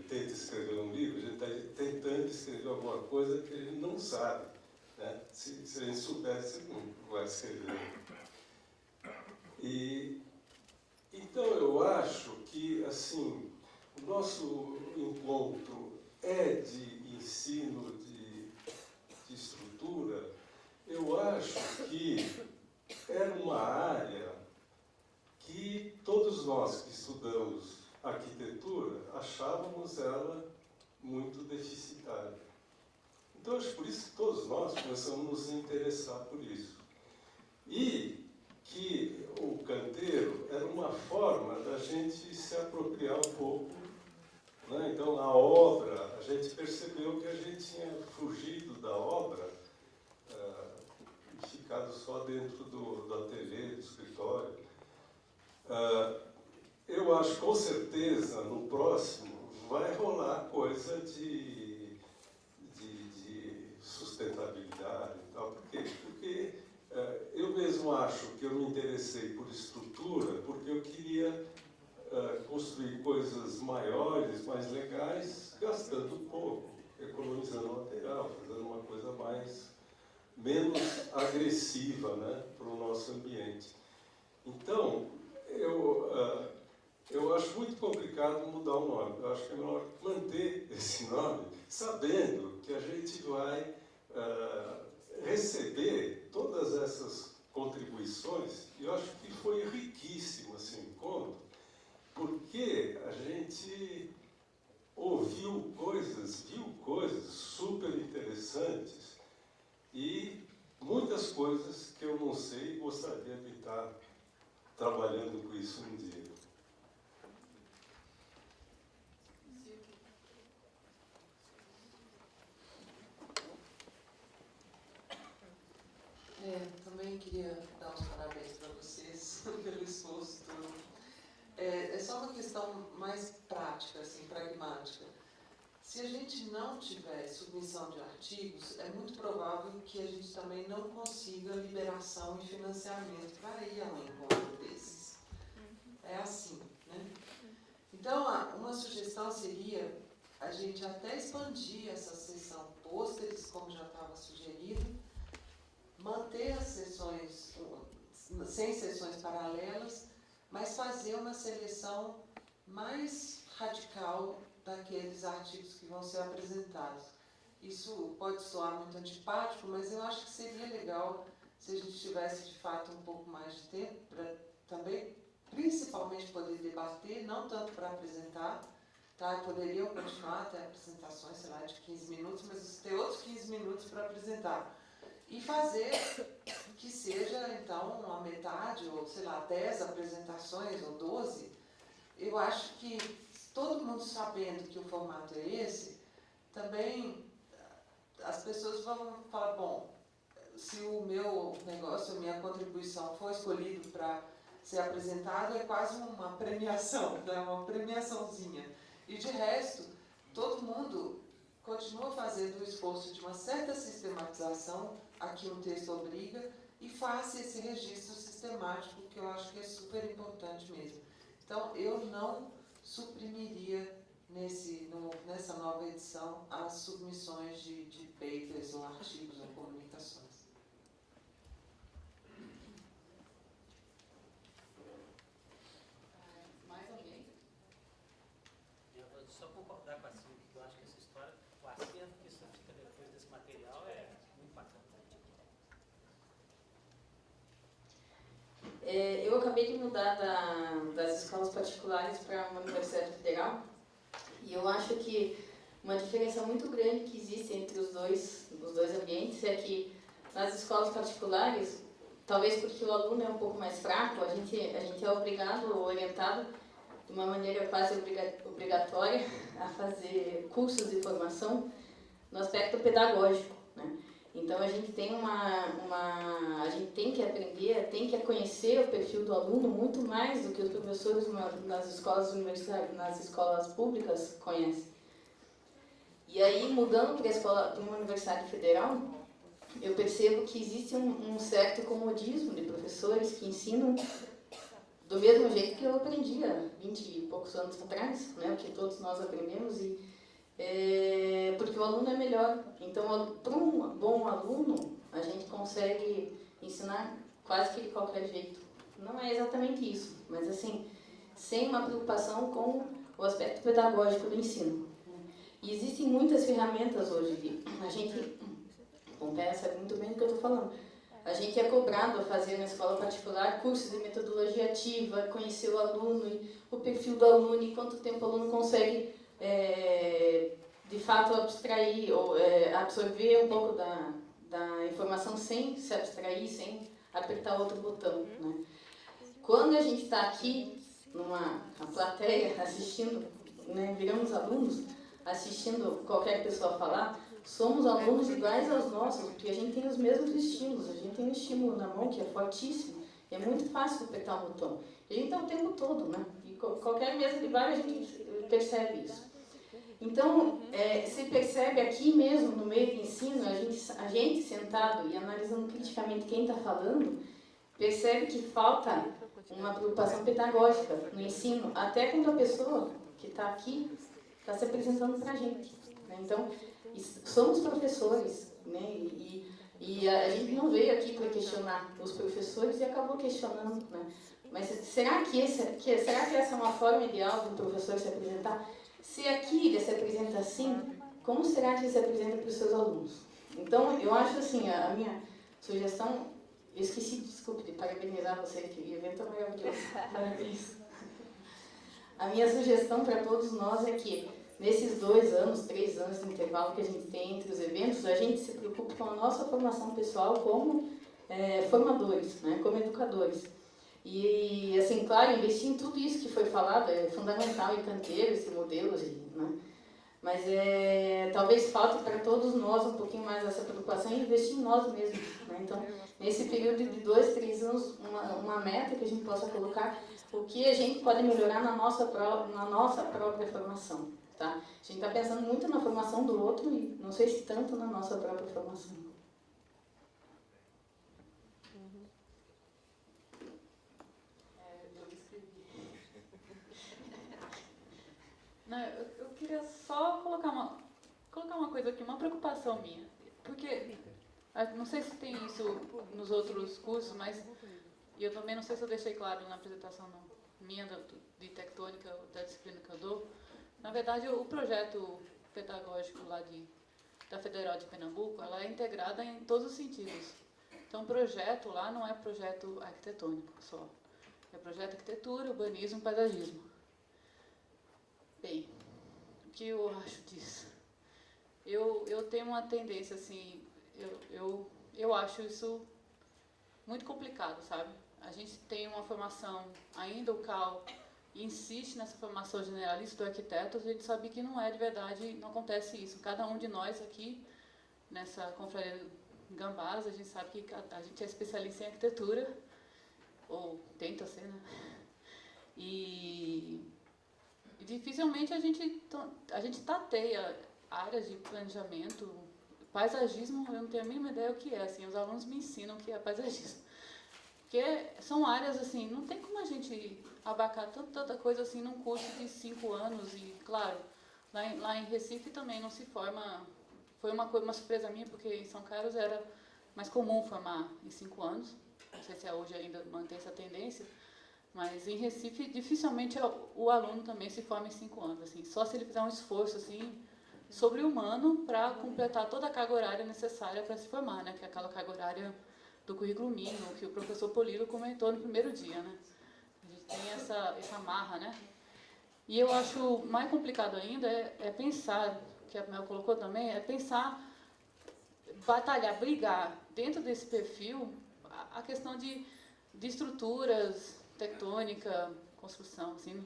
tenta escrever um livro, a gente está tentando escrever alguma coisa que a gente não sabe. Né? Se a gente soubesse, não vai escrever. Então, eu acho que, assim, o nosso encontro é de ensino, de estrutura. Eu acho que era uma área que todos nós que estudamos arquitetura achávamos ela muito deficitária. Então, acho por isso que todos nós começamos a nos interessar por isso. E que o canteiro era uma forma da gente se apropriar um pouco, né? Então, a obra, a gente percebeu que a gente tinha fugido da obra e ficado só dentro do ateliê, do escritório. Eu acho, com certeza, no próximo, vai rolar coisa de sustentabilidade e tal. Por quê? Porque eu mesmo acho que eu me interessei por estrutura porque eu queria construir coisas maiores, mais legais, gastando pouco, economizando material, fazendo uma coisa menos agressiva, né, para o nosso ambiente. Então, eu acho muito complicado mudar o nome. Eu acho que é melhor manter esse nome, sabendo que a gente vai receber todas essas contribuições. E eu acho que foi riquíssimo esse encontro, porque a gente ouviu coisas, viu coisas super interessantes e muitas coisas que eu não sei e gostaria de estar trabalhando com isso um dia. Também queria dar os parabéns para vocês pelo esforço todo. É só uma questão mais prática, assim, pragmática. Se a gente não tiver submissão de artigos, é muito provável que a gente também não consiga liberação e financiamento para ir a um encontro desses. É assim, né? Então, uma sugestão seria a gente até expandir essa sessão pôsteres, como já estava sugerido, manter as sessões, sem sessões paralelas, mas fazer uma seleção mais radical daqueles artigos que vão ser apresentados. Isso pode soar muito antipático, mas eu acho que seria legal se a gente tivesse, de fato, um pouco mais de tempo para também, principalmente, poder debater, não tanto para apresentar, tá? Poderiam continuar até apresentações, sei lá, de 15 minutos, mas ter outros 15 minutos para apresentar. E fazer que seja, então, a metade, ou, sei lá, 10 apresentações, ou 12. Eu acho que, todo mundo sabendo que o formato é esse, também as pessoas vão falar, bom, se o meu negócio, a minha contribuição for escolhido para ser apresentado, é quase uma premiação, né? Uma premiaçãozinha. E, de resto, todo mundo continua fazendo o esforço de uma certa sistematização, aqui um texto obriga, e faça esse registro sistemático, que eu acho que é super importante mesmo. Então, eu não suprimiria nessa nova edição as submissões de papers ou artigos ou comunicações. Mais alguém? Eu vou só concordar com a Silvia, que eu acho que essa história, o acervo que isso fica depois desse material é muito bacana. Eu acabei de mudar das escolas particulares para uma universidade federal e eu acho que uma diferença muito grande que existe entre os dois ambientes é que nas escolas particulares, talvez porque o aluno é um pouco mais fraco, a gente é obrigado ou orientado de uma maneira quase obrigatória a fazer cursos de formação no aspecto pedagógico, né? Então a gente tem a gente tem que aprender, tem que conhecer o perfil do aluno muito mais do que os professores nas escolas universitárias, nas escolas públicas conhecem. E aí, mudando para uma universidade federal, eu percebo que existe um certo comodismo de professores que ensinam do mesmo jeito que eu aprendi há 20 e poucos anos atrás, né, o que todos nós aprendemos, porque o aluno é melhor. Então, para um bom aluno, a gente consegue ensinar quase que de qualquer jeito. Não é exatamente isso, mas assim, sem uma preocupação com o aspecto pedagógico do ensino. E existem muitas ferramentas hoje que a gente, o Pé sabe muito bem do que eu estou falando. A gente é cobrado a fazer na escola particular cursos de metodologia ativa, conhecer o aluno, o perfil do aluno e quanto tempo o aluno consegue, de fato, abstrair ou absorver um pouco da informação sem se abstrair, sem apertar outro botão, né? Quando a gente está aqui, numa plateia, assistindo, né, viramos alunos, assistindo qualquer pessoa falar, somos alunos iguais aos nossos, porque a gente tem os mesmos estímulos. A gente tem um estímulo na mão que é fortíssimo, e é muito fácil apertar um botão. E a gente está o tempo todo, né? E qualquer mesa de bar a gente percebe isso. Então, se percebe aqui mesmo, no meio de ensino, a gente sentado e analisando criticamente quem está falando, percebe que falta uma preocupação pedagógica no ensino, até quando a pessoa que está aqui está se apresentando para a gente, né? Então, somos professores, né? E a gente não veio aqui para questionar os professores e acabou questionando, né? Mas será que essa é uma forma ideal de um professor se apresentar? Se aqui ele se apresenta assim, como será que ele se apresenta para os seus alunos? Então, eu acho assim, a minha sugestão, eu esqueci, desculpe, de parabenizar você, que o evento é maravilhoso. Parabéns. A minha sugestão para todos nós é que nesses 2 anos, 3 anos de intervalo que a gente tem entre os eventos, a gente se preocupe com a nossa formação pessoal como formadores, né, como educadores. E, assim, claro, investir em tudo isso que foi falado é fundamental, em canteiros e modelos, né? Mas talvez falte para todos nós um pouquinho mais essa preocupação e investir em nós mesmos, né? Então, nesse período de 2, 3 anos, uma meta que a gente possa colocar, o que a gente pode melhorar na nossa própria formação. Tá? A gente está pensando muito na formação do outro e não sei se tanto na nossa própria formação. Eu escrevi. Não, eu queria só colocar uma coisa aqui, uma preocupação minha. Porque, não sei se tem isso nos outros cursos, mas eu também não sei se eu deixei claro na apresentação minha de tectônica, da disciplina que eu dou. Na verdade, o projeto pedagógico lá da Federal de Pernambuco, ela é integrada em todos os sentidos. Então, o projeto lá não é projeto arquitetônico só. É projeto arquitetura, urbanismo, paisagismo. Bem, o que eu acho disso? Eu tenho uma tendência, assim, eu acho isso muito complicado, sabe? A gente tem uma formação, ainda o CAL insiste nessa formação generalista do arquiteto, a gente sabe que não é de verdade, não acontece isso. Cada um de nós aqui, nessa confraria Gambás, a gente sabe que a gente é especialista em arquitetura, ou tenta ser, né? E dificilmente a gente tateia áreas de planejamento. Paisagismo, eu não tenho a mínima ideia o que é, assim, os alunos me ensinam o que é paisagismo. Porque são áreas, assim, não tem como a gente abarcar tanta coisa assim num curso de 5 anos. E, claro, lá em Recife também não se forma. Foi uma surpresa minha, porque em São Carlos era mais comum formar em 5 anos. Não sei se hoje ainda mantém essa tendência. Mas em Recife, dificilmente o aluno também se forma em 5 anos. Assim, só se ele fizer um esforço assim, sobre-humano para completar toda a carga horária necessária para se formar, né? Que é aquela carga horária do currículo mínimo que o professor Polilo comentou no primeiro dia, né? A gente tem essa marra, né? E eu acho mais complicado ainda é pensar, que a Mel colocou também, é pensar, batalhar, brigar dentro desse perfil a questão de estruturas, tectônica, construção, assim,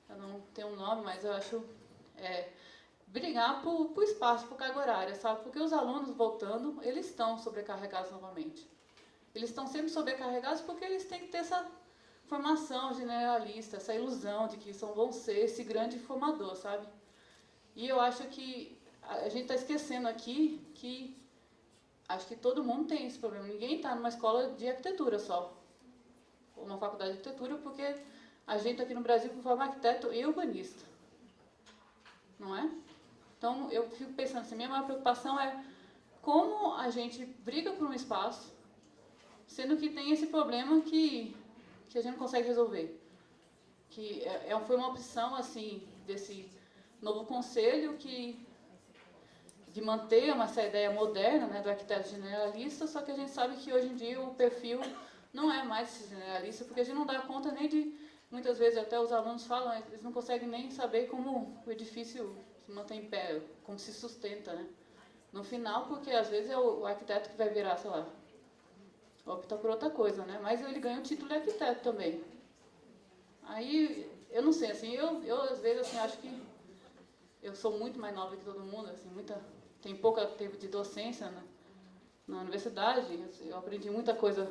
eu não tenho um nome, mas eu acho brigar por espaço, por carga horária, sabe? Porque os alunos voltando, eles estão sobrecarregados novamente. Eles estão sempre sobrecarregados porque eles têm que ter essa formação generalista, essa ilusão de que vão ser esse grande formador, sabe? E eu acho que a gente está esquecendo aqui que acho que todo mundo tem esse problema. Ninguém está numa escola de arquitetura só, ou uma faculdade de arquitetura, porque a gente aqui no Brasil forma arquiteto e urbanista, não é? Então eu fico pensando assim, minha maior preocupação é como a gente briga por um espaço, sendo que tem esse problema que a gente não consegue resolver. Que foi uma opção assim desse novo conselho de manter essa ideia moderna, né, do arquiteto generalista, só que a gente sabe que hoje em dia o perfil não é mais generalista, porque a gente não dá conta nem de, muitas vezes até os alunos falam, eles não conseguem nem saber como o edifício se mantém em pé, como se sustenta, né? No final, porque às vezes é o arquiteto que vai virar, sei lá, opta por outra coisa, né? Mas ele ganha o título de arquiteto também. Aí, eu não sei, assim, eu às vezes assim, acho que eu sou muito mais nova que todo mundo, assim, tem pouco tempo de docência na universidade, eu aprendi muita coisa,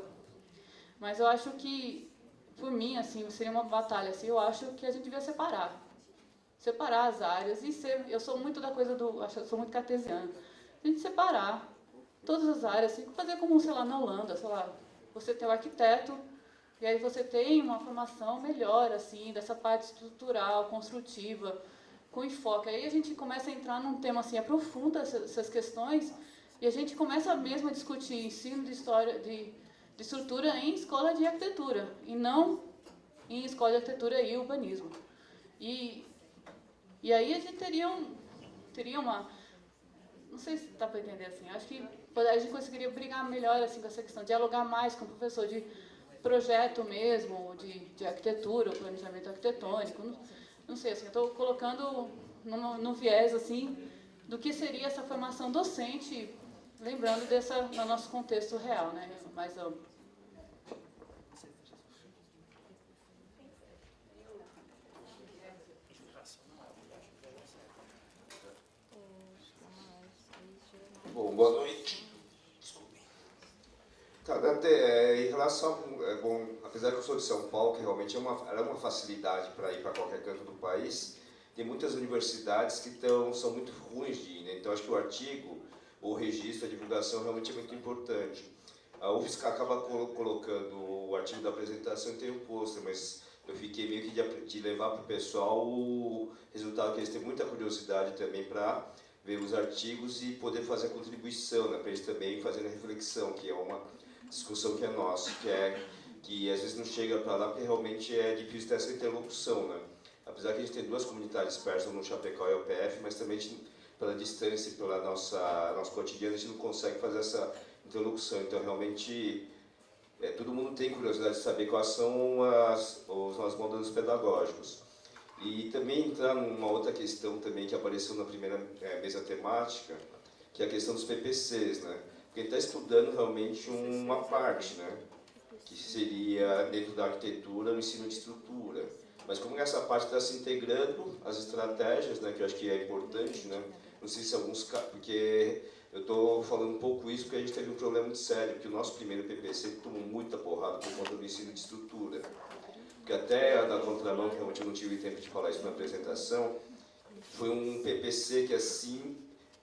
mas eu acho que, por mim, assim, seria uma batalha, assim, eu acho que a gente devia separar as áreas e eu sou muito da coisa eu sou muito cartesiana, a gente separar todas as áreas, assim, fazer como, sei lá, na Holanda, sei lá, você tem o arquiteto, e aí você tem uma formação melhor, assim, dessa parte estrutural, construtiva, com enfoque. Aí a gente começa a entrar num tema, assim, aprofunda essas questões, e a gente começa mesmo a discutir ensino de história, de estrutura em escola de arquitetura, e não em escola de arquitetura e urbanismo. E aí a gente teria uma... Não sei se dá para entender, assim, acho que a gente conseguiria brigar melhor assim, com essa questão, dialogar mais com o professor de projeto mesmo, de arquitetura, planejamento arquitetônico, não sei, assim, eu estou colocando no viés assim, do que seria essa formação docente, lembrando no nosso contexto real, né, mais amplo. Bom, boa noite. Desculpem. Em relação, apesar que eu sou de São Paulo, que realmente é uma facilidade para ir para qualquer canto do país, tem muitas universidades que são muito ruins de ir, né? Então acho que o artigo, o registro, a divulgação realmente é muito importante. A UFSC acaba colocando o artigo da apresentação e tem o pôster, mas eu fiquei meio que de levar para o pessoal o resultado, que eles têm muita curiosidade também para ver os artigos e poder fazer a contribuição, né, para eles também fazerem a reflexão, que é uma discussão que é nossa, que às vezes não chega para lá porque realmente é difícil ter essa interlocução, né? Apesar que a gente tem duas comunidades persas no Chapecó e UPF, mas também pela distância e pela nosso cotidiano a gente não consegue fazer essa interlocução. Então realmente todo mundo tem curiosidade de saber quais são os modelos pedagógicos. E também entrar numa outra questão também que apareceu na primeira mesa temática, que é a questão dos PPCs, né? Porque ele está estudando realmente uma parte, né? Que seria dentro da arquitetura, o ensino de estrutura. Mas como essa parte está se integrando, as estratégias, né? Que eu acho que é importante, né? Não sei se alguns... Porque eu estou falando um pouco isso porque a gente teve um problema muito sério, porque o nosso primeiro PPC tomou muita porrada por conta do ensino de estrutura. Porque até na contramão, que realmente eu não tive tempo de falar isso na apresentação, foi um PPC que, assim,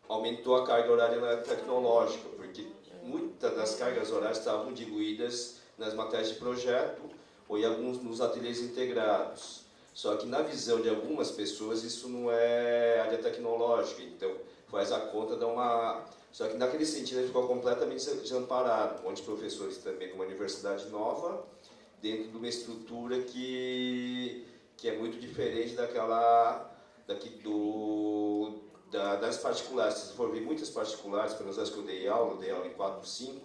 aumentou a carga horária tecnológica, porque muitas das cargas horárias estavam diluídas nas matérias de projeto ou em alguns nos ateliês integrados. Só que na visão de algumas pessoas isso não é área tecnológica, então faz a conta dar uma... Só que naquele sentido ele ficou completamente desamparado, onde professores também de uma universidade nova, dentro de uma estrutura que é muito diferente das particulares. Se for ver muitas particulares, pelo menos as que eu dei aula em 4, 5,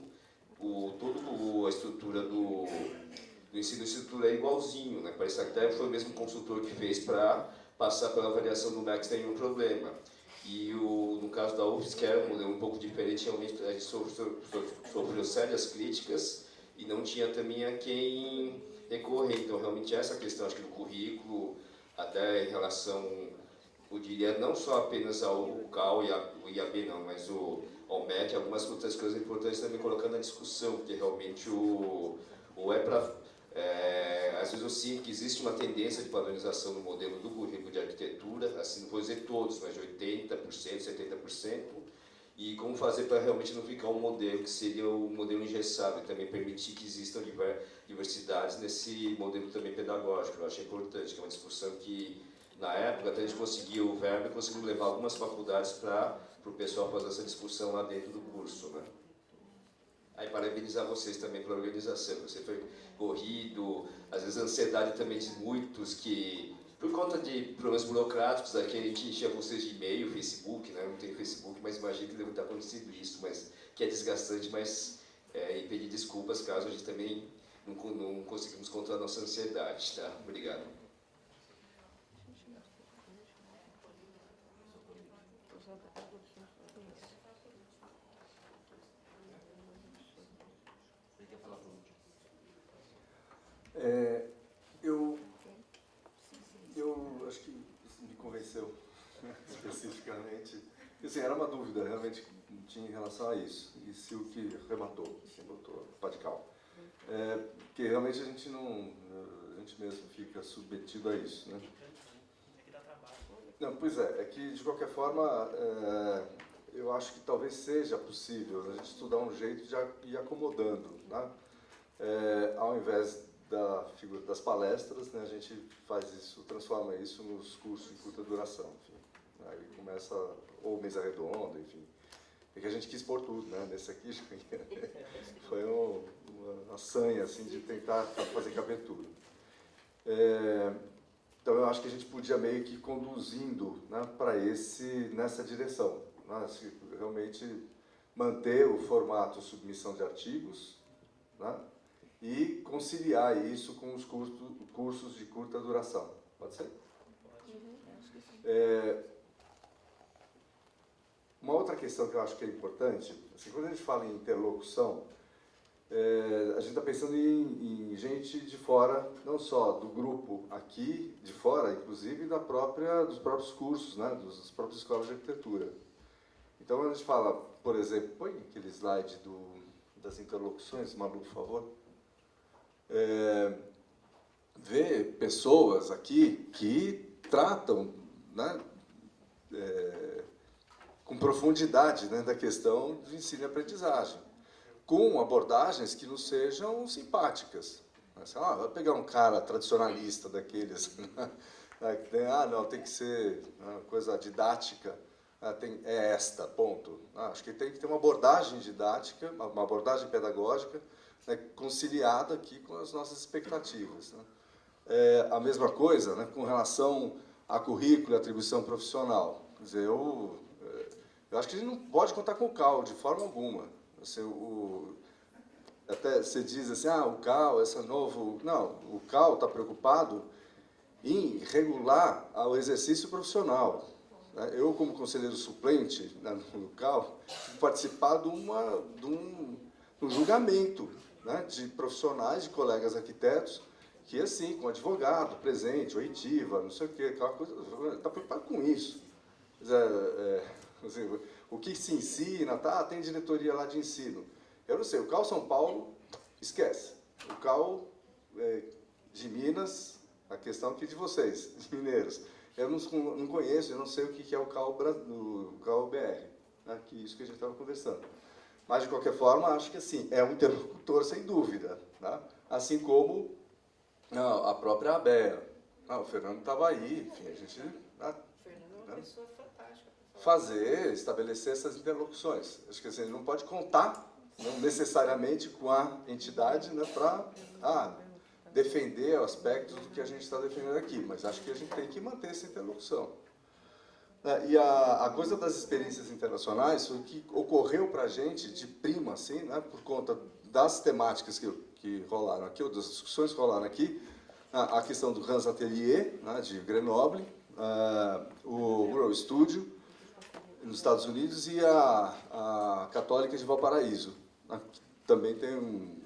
toda a estrutura do ensino de estrutura é igualzinho, né? Parece que até foi o mesmo consultor que fez para passar pela avaliação do MEC sem nenhum problema. E no caso da UFSC, que era um pouco diferente, realmente a gente sofreu sérias críticas e não tinha também a quem recorrer. Então, realmente, essa questão, acho que do currículo, até em relação eu diria, não só apenas ao CAL e o IAB não, mas ao MEC, algumas outras coisas importantes também colocando na discussão, porque realmente às vezes eu sinto que existe uma tendência de padronização no modelo do currículo de arquitetura, assim, não vou dizer todos, mas de 80%, 70%, e como fazer para realmente não ficar um modelo que seria um modelo engessado e também permitir que existam diversidades nesse modelo também pedagógico. Eu acho importante, que é uma discussão que, na época, até a gente conseguiu o verbo e conseguimos levar algumas faculdades para o pessoal fazer essa discussão lá dentro do curso, né? Aí, parabenizar vocês também pela organização. Você foi corrido, às vezes a ansiedade também de muitos que, por conta de problemas burocráticos, aqui a gente enchia vocês de e-mail, Facebook, né? Não tem Facebook, mas imagino que deve ter acontecido isso, mas que é desgastante, mas e pedir desculpas caso a gente também não conseguimos controlar a nossa ansiedade, tá? Obrigado. Eu acho que isso me convenceu especificamente. Assim, era uma dúvida realmente que tinha em relação a isso. E se o que rematou, assim, botou radical. Porque realmente a gente mesmo fica submetido a isso, né? Não, pois é que de qualquer forma eu acho que talvez seja possível a gente estudar um jeito de ir acomodando, né? Ao invés da figura das palestras, né, a gente faz isso, transforma isso nos cursos de curta duração, enfim. Aí começa, ou mesa redonda, enfim. É que a gente quis pôr tudo, né? Nesse aqui foi uma sanha, assim, de tentar fazer caber tudo. Então eu acho que a gente podia meio que ir conduzindo, né, para nessa direção, né? Realmente manter o formato submissão de artigos, né? E conciliar isso com os cursos de curta duração. Pode ser? Uma outra questão que eu acho que é importante, assim, quando a gente fala em interlocução, a gente está pensando em gente de fora, não só do grupo aqui, de fora, inclusive dos próprios cursos, né, das próprias escolas de arquitetura. Então, quando a gente fala, por exemplo, põe aquele slide das interlocuções, Malu, por favor. Ver pessoas aqui que tratam, né, com profundidade, né, da questão de ensino e aprendizagem, com abordagens que nos sejam simpáticas. Vai pegar um cara tradicionalista daqueles, né, que tem, não, tem que ser uma coisa didática, ponto. Acho que tem que ter uma abordagem didática, uma abordagem pedagógica, né, conciliada aqui com as nossas expectativas, né? A mesma coisa, né, com relação a currículo e atribuição profissional. Quer dizer, eu acho que a gente não pode contar com o CAL de forma alguma. Assim, até você diz assim, o CAL, essa novo... Não, o CAL está preocupado em regular o exercício profissional. Eu, como conselheiro suplente, né, no CAL, participar de um julgamento, né, de profissionais, de colegas arquitetos, que, assim, com advogado presente, oitiva, não sei o quê, aquela coisa, está preocupado com isso. Assim, o que se ensina, tem diretoria lá de ensino. Eu não sei, o CAL São Paulo, esquece. O CAL de Minas, a questão aqui de vocês, de mineiros. Eu não conheço, eu não sei o que é o CAL BR, né, que isso que a gente estava conversando. Mas, de qualquer forma, acho que assim, é um interlocutor sem dúvida, né? Assim como a própria ABEA. O Fernando estava aí, enfim, a gente... Fernando é uma pessoa fantástica. Estabelecer essas interlocuções. Acho que assim, a gente não pode contar, não necessariamente com a entidade, né, para defender aspectos do que a gente está defendendo aqui, mas acho que a gente tem que manter essa interlocução. E a coisa das experiências internacionais foi o que ocorreu para a gente de prima, assim, né, por conta das temáticas que rolaram aqui, ou das discussões que rolaram aqui, a questão do Hans Atelier, né, de Grenoble, o Rural Studio, nos Estados Unidos, e a Católica de Valparaíso, né, que também tem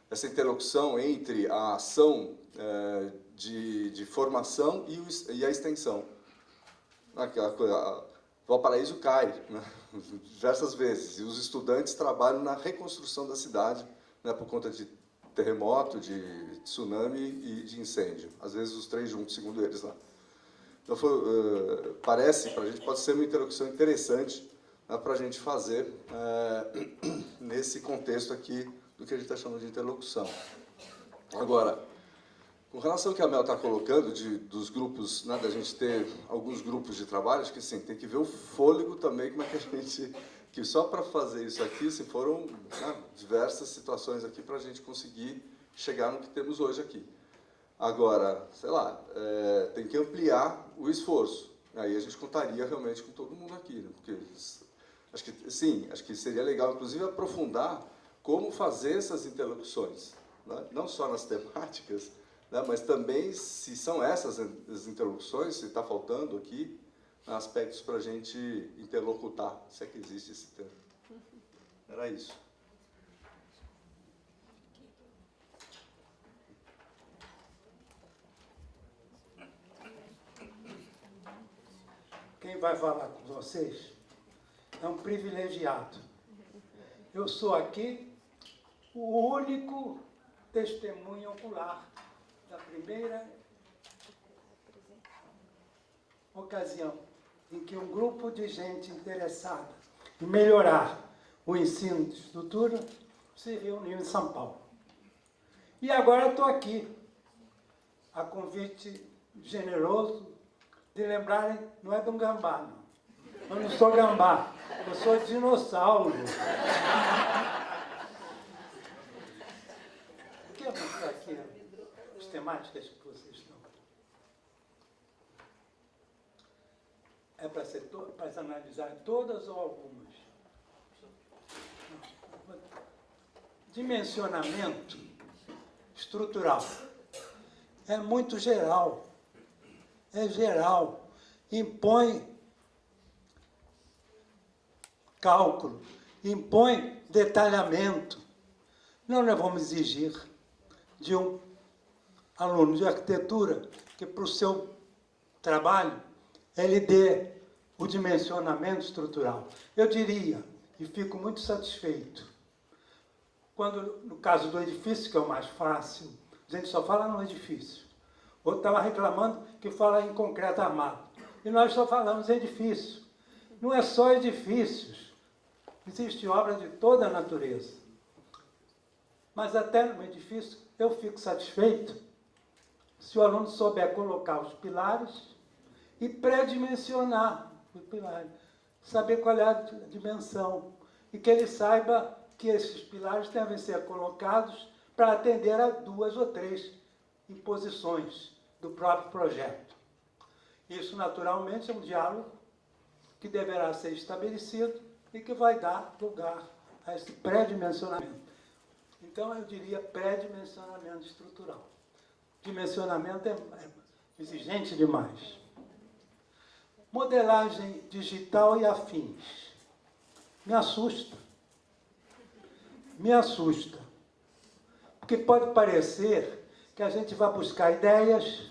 essa interlocução entre a ação de formação e a extensão. aquela coisa, Valparaíso cai, né, diversas vezes, e os estudantes trabalham na reconstrução da cidade, né, por conta de terremoto, de tsunami e de incêndio. Às vezes os três juntos, segundo eles lá. Então, parece, para a gente, pode ser uma interlocução interessante, né, para a gente fazer nesse contexto aqui do que a gente está chamando de interlocução. Agora, com relação ao que a Mel está colocando, dos grupos, né, da gente ter alguns grupos de trabalho, acho que sim, tem que ver o fôlego também, como é que a gente... Que só para fazer isso aqui, se foram, né, diversas situações aqui para a gente conseguir chegar no que temos hoje aqui. Agora, sei lá, tem que ampliar o esforço. Aí a gente contaria realmente com todo mundo aqui, né, porque acho que, sim, acho que seria legal, inclusive, aprofundar como fazer essas interlocuções, né, não só nas temáticas, né, mas também se são essas as interlocuções, se está faltando aqui, aspectos para a gente interlocutar, se é que existe esse termo. Era isso. Quem vai falar com vocês é um privilegiado. Eu sou aqui o único testemunho ocular da primeira ocasião em que um grupo de gente interessada em melhorar o ensino de estrutura se reuniu em São Paulo. E agora estou aqui, a convite generoso de lembrarem, não é de um gambá, não. Eu não sou gambá, eu sou dinossauro. Eu quero mostrar aqui as temáticas que vocês estão. É para analisar todas ou algumas? Dimensionamento estrutural. É muito geral. É geral. Impõe cálculo. Impõe detalhamento. Nós vamos exigir de um aluno de arquitetura que, para o seu trabalho, ele dê o dimensionamento estrutural. Eu diria, e fico muito satisfeito, quando, no caso do edifício, que é o mais fácil, a gente só fala no edifício. O outro estava reclamando que fala em concreto armado. E nós só falamos em edifício. Não é só edifícios. Existe obra de toda a natureza. Mas até no edifício eu fico satisfeito se o aluno souber colocar os pilares e pré-dimensionar os pilares, saber qual é a dimensão, e que ele saiba que esses pilares devem ser colocados para atender a 2 ou 3 imposições do próprio projeto. Isso, naturalmente, é um diálogo que deverá ser estabelecido e que vai dar lugar a esse pré-dimensionamento. Então, eu diria pré-dimensionamento estrutural. Dimensionamento é exigente demais. Modelagem digital e afins. Me assusta. Me assusta. Porque pode parecer que a gente vai buscar ideias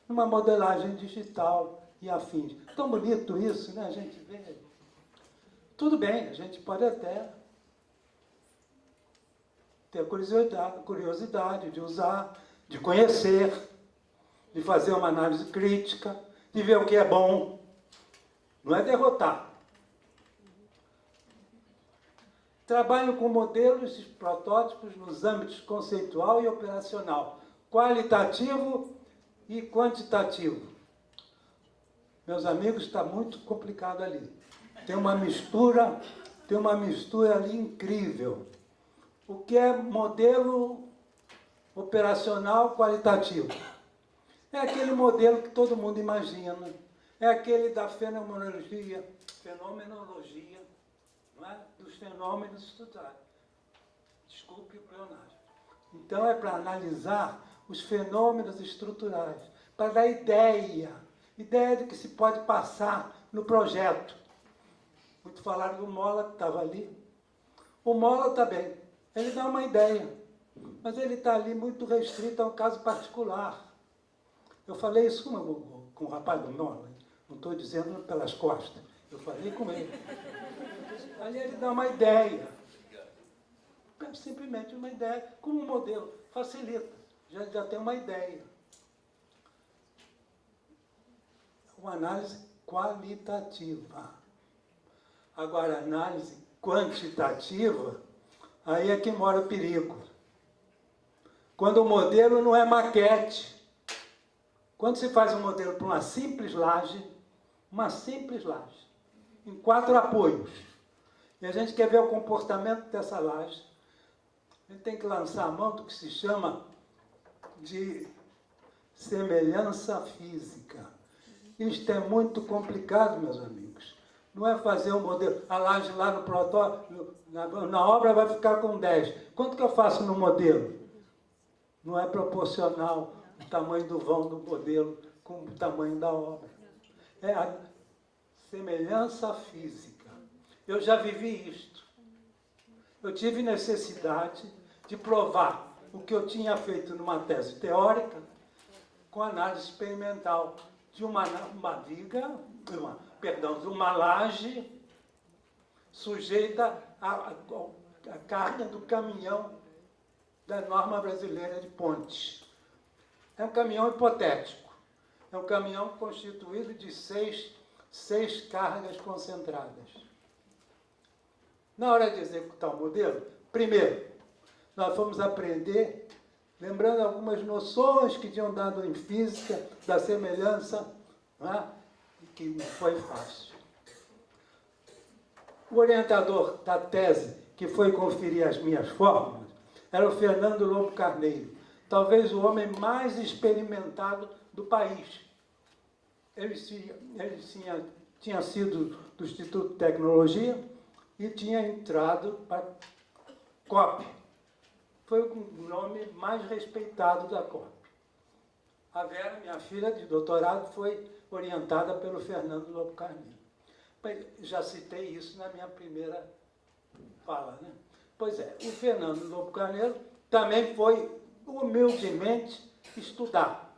numa modelagem digital e afins. Tão bonito isso, né? A gente vê. Tudo bem, a gente pode até ter curiosidade de usar, de conhecer, de fazer uma análise crítica, de ver o que é bom. Não é derrotar. Trabalho com modelos e protótipos nos âmbitos conceitual e operacional, qualitativo e quantitativo. Meus amigos, está muito complicado ali. Tem uma mistura ali incrível. O que é modelo operacional qualitativo? É aquele modelo que todo mundo imagina. É aquele da fenomenologia, não é? Dos fenômenos estudados. Desculpe o pleonasmo. Então, é para analisar os fenômenos estruturais, para dar ideia de que se pode passar no projeto. Muito falaram do Mola, que estava ali. O Mola está bem, ele dá uma ideia, mas ele está ali muito restrito a um caso particular. Eu falei isso com o rapaz do Mola, Não estou dizendo pelas costas. Eu falei com ele. Aí ele dá uma ideia. Simplesmente uma ideia, como um modelo. Facilita. Já tem uma ideia. Uma análise qualitativa. Agora, análise quantitativa, aí é que mora o perigo. Quando o modelo não é maquete. Quando se faz um modelo para uma simples laje, em 4 apoios, e a gente quer ver o comportamento dessa laje, a gente tem que lançar a mão do que se chama de semelhança física. Isto é muito complicado, meus amigos. Não é fazer um modelo, a laje lá no protótipo, na obra vai ficar com 10. Quanto que eu faço no modelo? Não é proporcional o tamanho do vão do modelo com o tamanho da obra. É a semelhança física. Eu já vivi isto. Eu tive necessidade de provar o que eu tinha feito numa tese teórica com análise experimental de uma viga, de uma laje sujeita à carga do caminhão da norma brasileira de pontes. É um caminhão hipotético. É um caminhão constituído de seis cargas concentradas. Na hora de executar o modelo, primeiro, nós fomos aprender, lembrando algumas noções que tinham dado em física, da semelhança, que não foi fácil. O orientador da tese, que foi conferir as minhas fórmulas, era o Fernando Lobo Carneiro, talvez o homem mais experimentado do país. Ele tinha sido do Instituto de Tecnologia e tinha entrado para COP. Foi o nome mais respeitado da COP. A Vera, minha filha de doutorado, foi orientada pelo Fernando Lobo Carneiro. Já citei isso na minha primeira fala, né? Pois é, o Fernando Lobo Carneiro também foi humildemente estudar.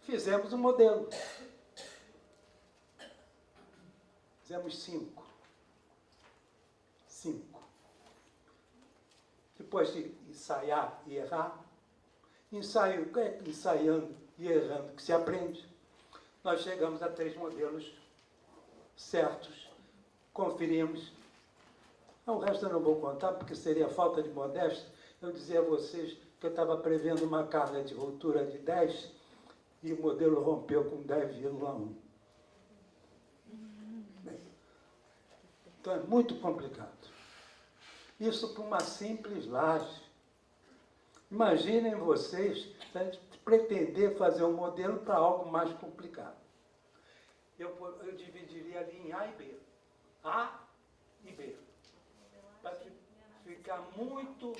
Fizemos um modelo. Fizemos 5. Depois de ensaiar e errar, ensaiando e errando que se aprende, nós chegamos a 3 modelos certos, conferimos. O resto eu não vou contar, porque seria falta de modéstia eu dizer a vocês que eu estava prevendo uma carga de ruptura de 10 e o modelo rompeu com 10,1. Então é muito complicado. Isso para uma simples laje. Imaginem vocês se a gente pretender fazer um modelo para algo mais complicado. Eu dividiria ali em A e B. A e B. Para ficar muito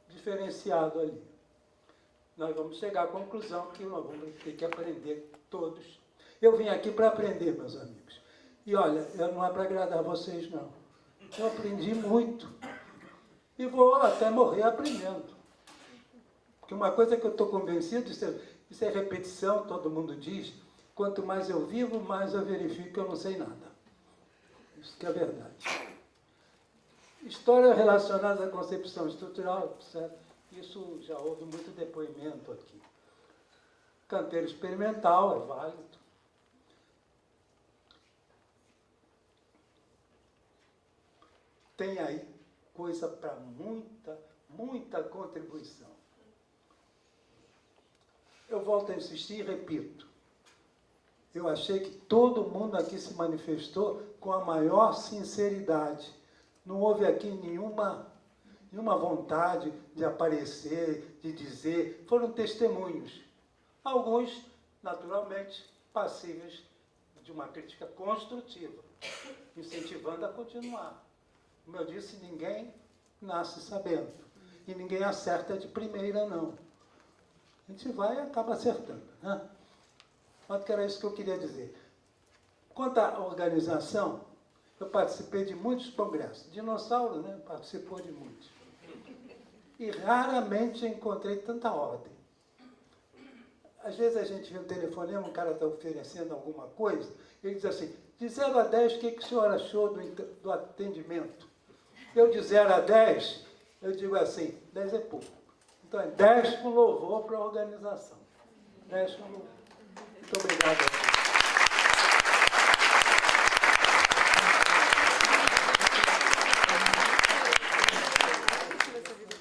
diferenciado ali. Nós vamos chegar à conclusão que nós vamos ter que aprender todos. Eu vim aqui para aprender, meus amigos. E olha, não é para agradar vocês, não. Eu aprendi muito. E vou até morrer aprendendo. Porque uma coisa que eu estou convencido, isso é repetição, todo mundo diz, quanto mais eu vivo, mais eu verifico que eu não sei nada. Isso que é verdade. História relacionada à concepção estrutural, certo? Isso já houve muito depoimento aqui. Canteiro experimental é válido. Tem aí coisa para muita contribuição. Eu volto a insistir e repito. Eu achei que todo mundo aqui se manifestou com a maior sinceridade. Não houve aqui nenhuma vontade de aparecer, de dizer. Foram testemunhos. Alguns, naturalmente, passíveis de uma crítica construtiva, incentivando a continuar. Como eu disse, ninguém nasce sabendo. E ninguém acerta de primeira, não. A gente vai e acaba acertando. Né? Mas que era isso que eu queria dizer. Quanto à organização, eu participei de muitos congressos. Dinossauro, né? Participou de muitos. E raramente encontrei tanta ordem. às vezes a gente vê um telefonema, um cara está oferecendo alguma coisa, ele diz assim, de 0 a 10, o que o senhor achou do atendimento? Eu de 0 a 10, eu digo assim, 10 é pouco. Então é 10 com louvor para a organização. 10 com louvor. Muito obrigado.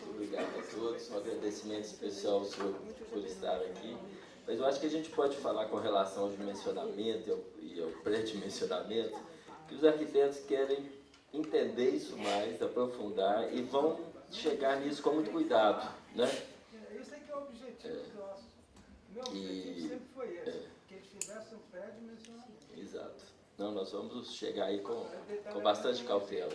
Obrigado a todos, um agradecimento especial ao senhor por estar aqui. Mas eu acho que a gente pode falar com relação ao dimensionamento e ao pré-dimensionamento, que os arquitetos querem entender isso mais, aprofundar e vão chegar nisso com muito cuidado, né? Esse é que é o objetivo nosso. Meu objetivo sempre foi esse, que eles fizessem um pré-dimensionamento. Exato. Não, nós vamos chegar aí com bastante cautela.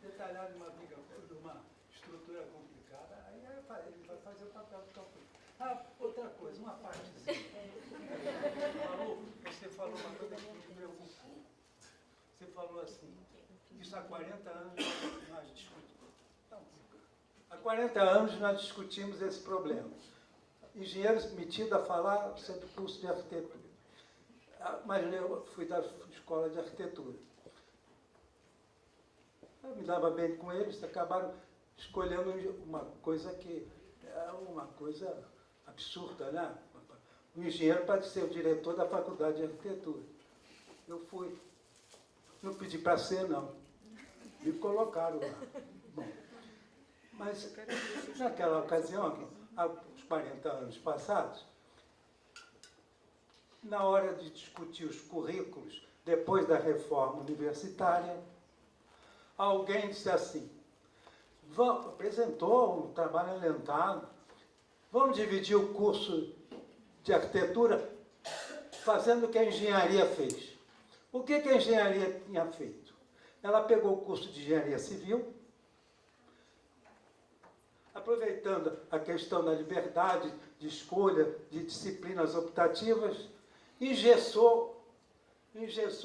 Detalhar de uma briga, de uma estrutura complicada, aí ele vai fazer o papel do calculador. Ah, outra coisa, uma partezinha. Você falou uma coisa que me preocupou. Você falou assim, isso há 40 anos nós discutimos. Então, há 40 anos nós discutimos esse problema. Engenheiros metidos a falar sobre o curso de arquitetura. Mas eu fui da escola de arquitetura. Eu me dava bem com eles, acabaram escolhendo uma coisa que é uma coisa absurda, né? O engenheiro pode ser o diretor da faculdade de arquitetura. Eu fui. Não pedi para ser, não. Me colocaram lá. Bom, mas naquela ocasião, há uns 40 anos passados, na hora de discutir os currículos, depois da reforma universitária, alguém disse assim, apresentou um trabalho alentado, vamos dividir o curso de arquitetura fazendo o que a engenharia fez. O que a engenharia tinha feito? Ela pegou o curso de engenharia civil, aproveitando a questão da liberdade de escolha de disciplinas optativas, engessou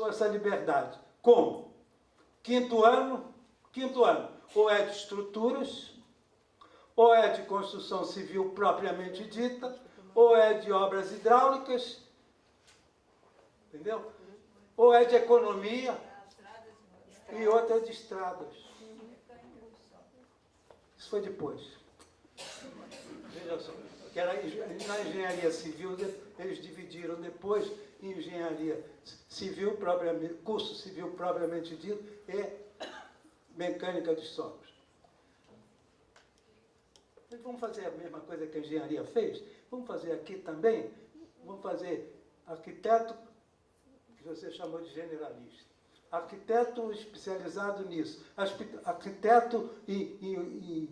essa liberdade. Como? Quinto ano, ou é de estruturas, ou é de construção civil propriamente dita, ou é de obras hidráulicas, entendeu? Ou é de economia, e outra de estradas. Isso foi depois. Veja só, que era na engenharia civil, eles dividiram depois em engenharia civil, curso civil propriamente dito, e mecânica de solos. Mas vamos fazer a mesma coisa que a engenharia fez? Vamos fazer aqui também? Vamos fazer arquiteto, que você chamou de generalista. Arquiteto especializado nisso. Arquiteto em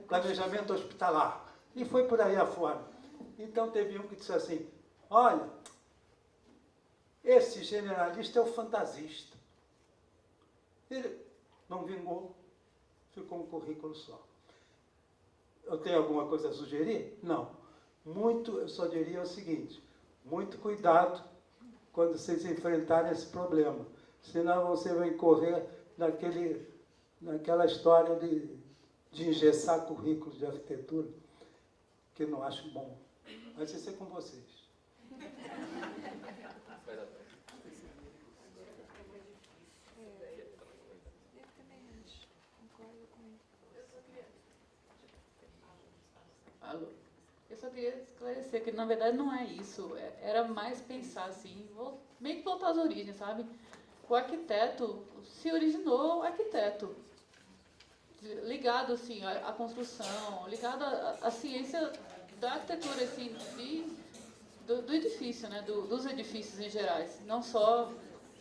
planejamento hospitalar. E foi por aí afora. Então teve um que disse assim, olha, esse generalista é o fantasista. Ele não vingou, ficou um currículo só. Eu tenho alguma coisa a sugerir? Não. Eu só diria o seguinte, muito cuidado quando vocês enfrentarem esse problema. Senão você vai incorrer naquela história de engessar currículos de arquitetura, que eu não acho bom. Mas isso é com vocês. Alô? Eu só queria esclarecer que, na verdade, não é isso. Era mais pensar assim, meio que voltar às origens, sabe? O arquiteto se originou arquiteto. Ligado, assim, à construção, ligado à ciência da arquitetura, assim, do edifício, né? Dos edifícios em gerais. Não só,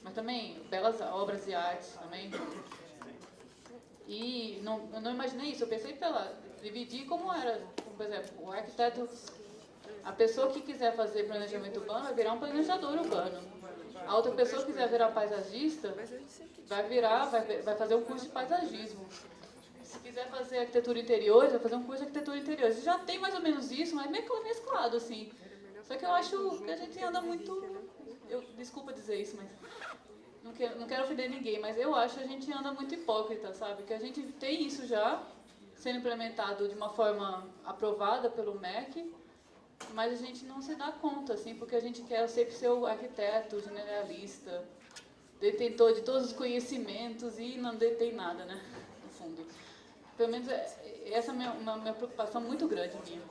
mas também belas obras e artes também. E eu não imaginei isso, eu pensei dividir como era, por exemplo, o arquiteto, a pessoa que quiser fazer planejamento urbano vai virar um planejador urbano. A outra pessoa que quiser virar paisagista vai fazer um curso de paisagismo. Se quiser fazer arquitetura interiores, vai fazer um curso de arquitetura interiores. Já tem mais ou menos isso, mas meio mesclado, assim. Só que eu acho que a gente anda muito... desculpa dizer isso, mas... Não quero ofender ninguém, mas eu acho que a gente anda muito hipócrita, sabe? Que a gente tem isso já sendo implementado de uma forma aprovada pelo MEC, mas a gente não se dá conta, assim, porque a gente quer sempre ser o arquiteto, generalista, detentor de todos os conhecimentos e não detém nada, né, no fundo. Pelo menos essa é uma minha preocupação muito grande minha.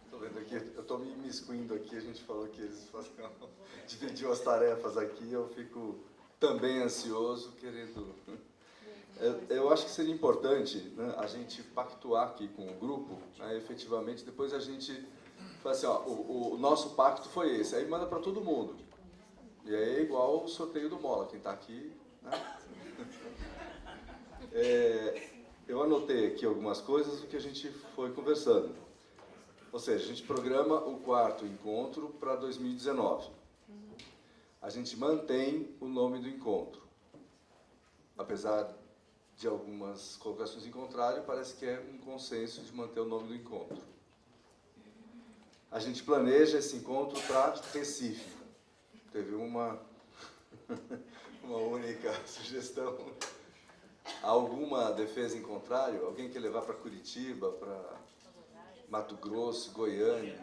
Estou vendo aqui, eu estou me imiscuindo aqui, a gente falou que eles dividiam as tarefas aqui, eu fico também ansioso, querendo... Eu acho que seria importante, né, a gente pactuar aqui com o grupo, né, efetivamente, depois a gente fala assim, ó, o nosso pacto foi esse, aí manda para todo mundo. E aí é igual o sorteio do Mola, quem está aqui, né? Eu anotei aqui algumas coisas do que a gente foi conversando. Ou seja, a gente programa o 4º encontro para 2019. A gente mantém o nome do encontro. Apesar de algumas colocações em contrário, parece que é um consenso de manter o nome do encontro. A gente planeja esse encontro para Recife. Teve uma única sugestão. Alguma defesa em contrário? Alguém quer levar para Curitiba, para Mato Grosso, Goiânia?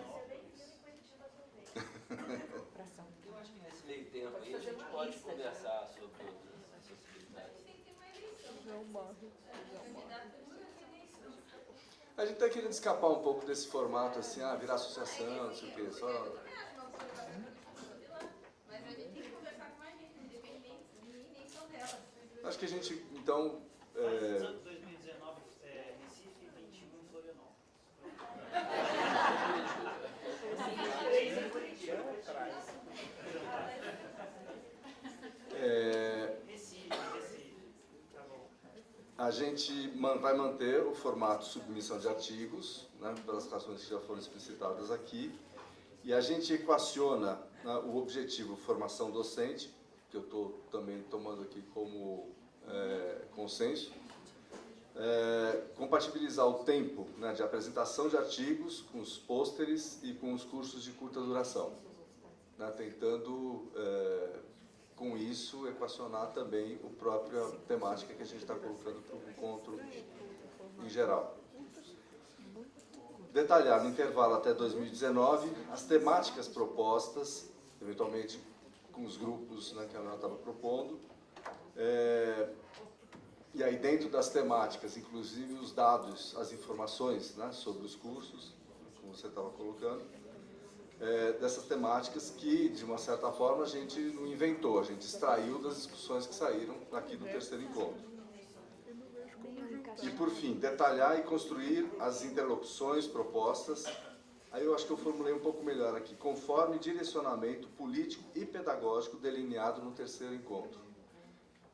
Eu acho que nesse meio tempo aí a gente pode conversar sobre outras possibilidades. A gente está querendo escapar um pouco desse formato, assim, virar associação, não sei o quê, só... Mas a gente tem que conversar com mais gente, independente, nem só dela. Acho que a gente, então... 2019, Recife, 21 em Florianópolis. A gente vai manter o formato submissão de artigos, né, pelas razões que já foram explicitadas aqui, e a gente equaciona, né, o objetivo formação docente, que eu estou também tomando aqui como consenso, compatibilizar o tempo, né, de apresentação de artigos com os pôsteres e com os cursos de curta duração, né, tentando, com isso, equacionar também a própria temática que a gente está colocando para o encontro em geral. Detalhar no intervalo até 2019 as temáticas propostas, eventualmente com os grupos, né, que a Ana estava propondo, e aí dentro das temáticas, inclusive os dados, as informações, né, sobre os cursos, como você estava colocando, dessas temáticas que, de uma certa forma, a gente não inventou, a gente extraiu das discussões que saíram aqui do 3º encontro. E, por fim, detalhar e construir as interlocuções propostas. Aí eu acho que eu formulei um pouco melhor aqui, conforme direcionamento político e pedagógico delineado no 3º encontro.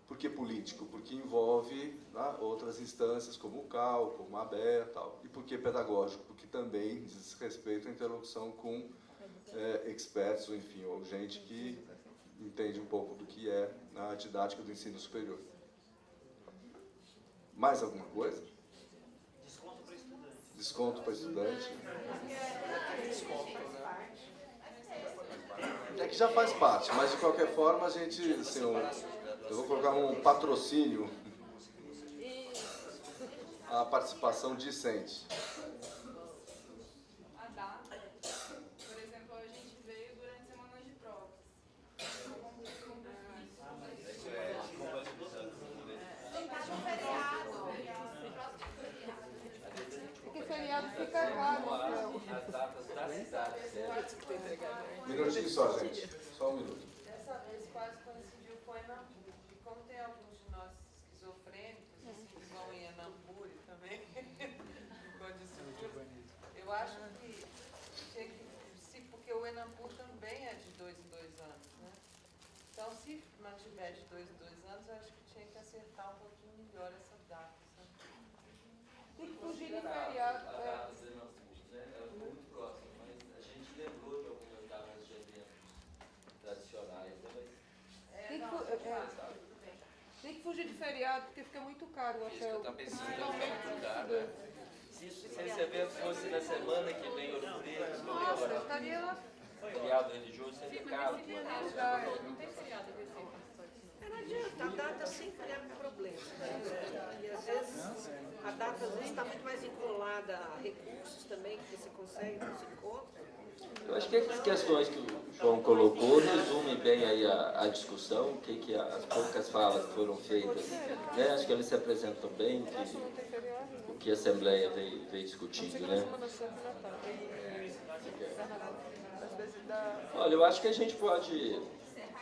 Por que político? Porque envolve, né, outras instâncias, como o CAL, como a ABE e tal. E por que pedagógico? Porque também diz respeito à interlocução com experts, ou enfim, ou gente que entende um pouco do que é a didática do ensino superior. Mais alguma coisa? Desconto para estudante. Desconto para estudante. É que já faz parte, mas de qualquer forma a gente, assim, eu vou colocar um patrocínio à participação discente. A data, por exemplo, a gente veio durante semanas de provas. Porque feriado fica caro. As datas da cidade. Um minutinho só, gente. Só um minuto. Dessa vez quase coincidiu com Enambu. E como tem alguns de nós esquizofrênicos, assim, que vão em Enamburi também, eu acho que tinha que, porque o Enambu também é de 2 em 2 anos, né? Então, se mantiver de 2 em 2 anos, eu acho que tinha que acertar um pouquinho melhor essa data. Sabe? Tem que fugir de feriado. A data do Enambus, né, ela ficou muito próxima, mas a gente lembrou de algumas datas de eventos tradicionais. Tem que fugir de feriado, porque fica muito caro o hotel. Se esse evento fosse na semana que vem, Ouro Preto, nossa, eu estaria lá. feriado religioso, seria caro. Não tem feriado. Não adianta, a data sempre é a data às vezes está muito mais vinculada a recursos também que você consegue nos encontros. Eu acho que as questões que o João colocou resumem bem aí a discussão, que as poucas falas que foram feitas, né? Acho que eles se apresentam bem, o que a Assembleia veio discutindo, né? Olha, eu acho que a gente pode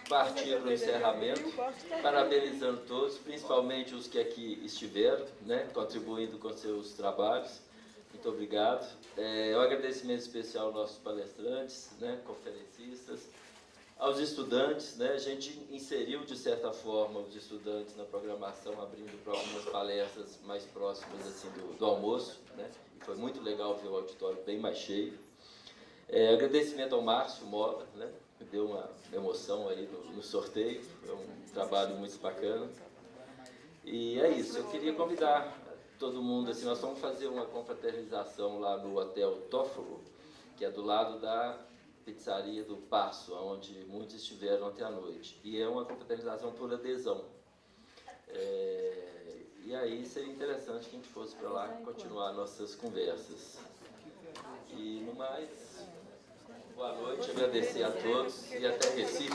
partir para o encerramento, parabenizando todos, principalmente os que aqui estiveram, né, contribuindo com seus trabalhos. Muito obrigado. Um agradecimento especial aos nossos palestrantes, né, conferencistas, aos estudantes, né, a gente inseriu, de certa forma, os estudantes na programação, abrindo para algumas palestras mais próximas assim, do almoço, né, e foi muito legal ver o auditório bem mais cheio. Agradecimento ao Márcio Mola, né, que deu uma emoção aí no sorteio, foi um trabalho muito bacana. E é isso, eu queria convidar todo mundo, assim, nós vamos fazer uma confraternização lá no Hotel Tófolo, que é do lado da pizzaria do Passo, onde muitos estiveram ontem à noite. E é uma confraternização por adesão. E aí seria interessante que a gente fosse para lá continuar nossas conversas. E no mais, boa noite, agradecer a todos e até Recife.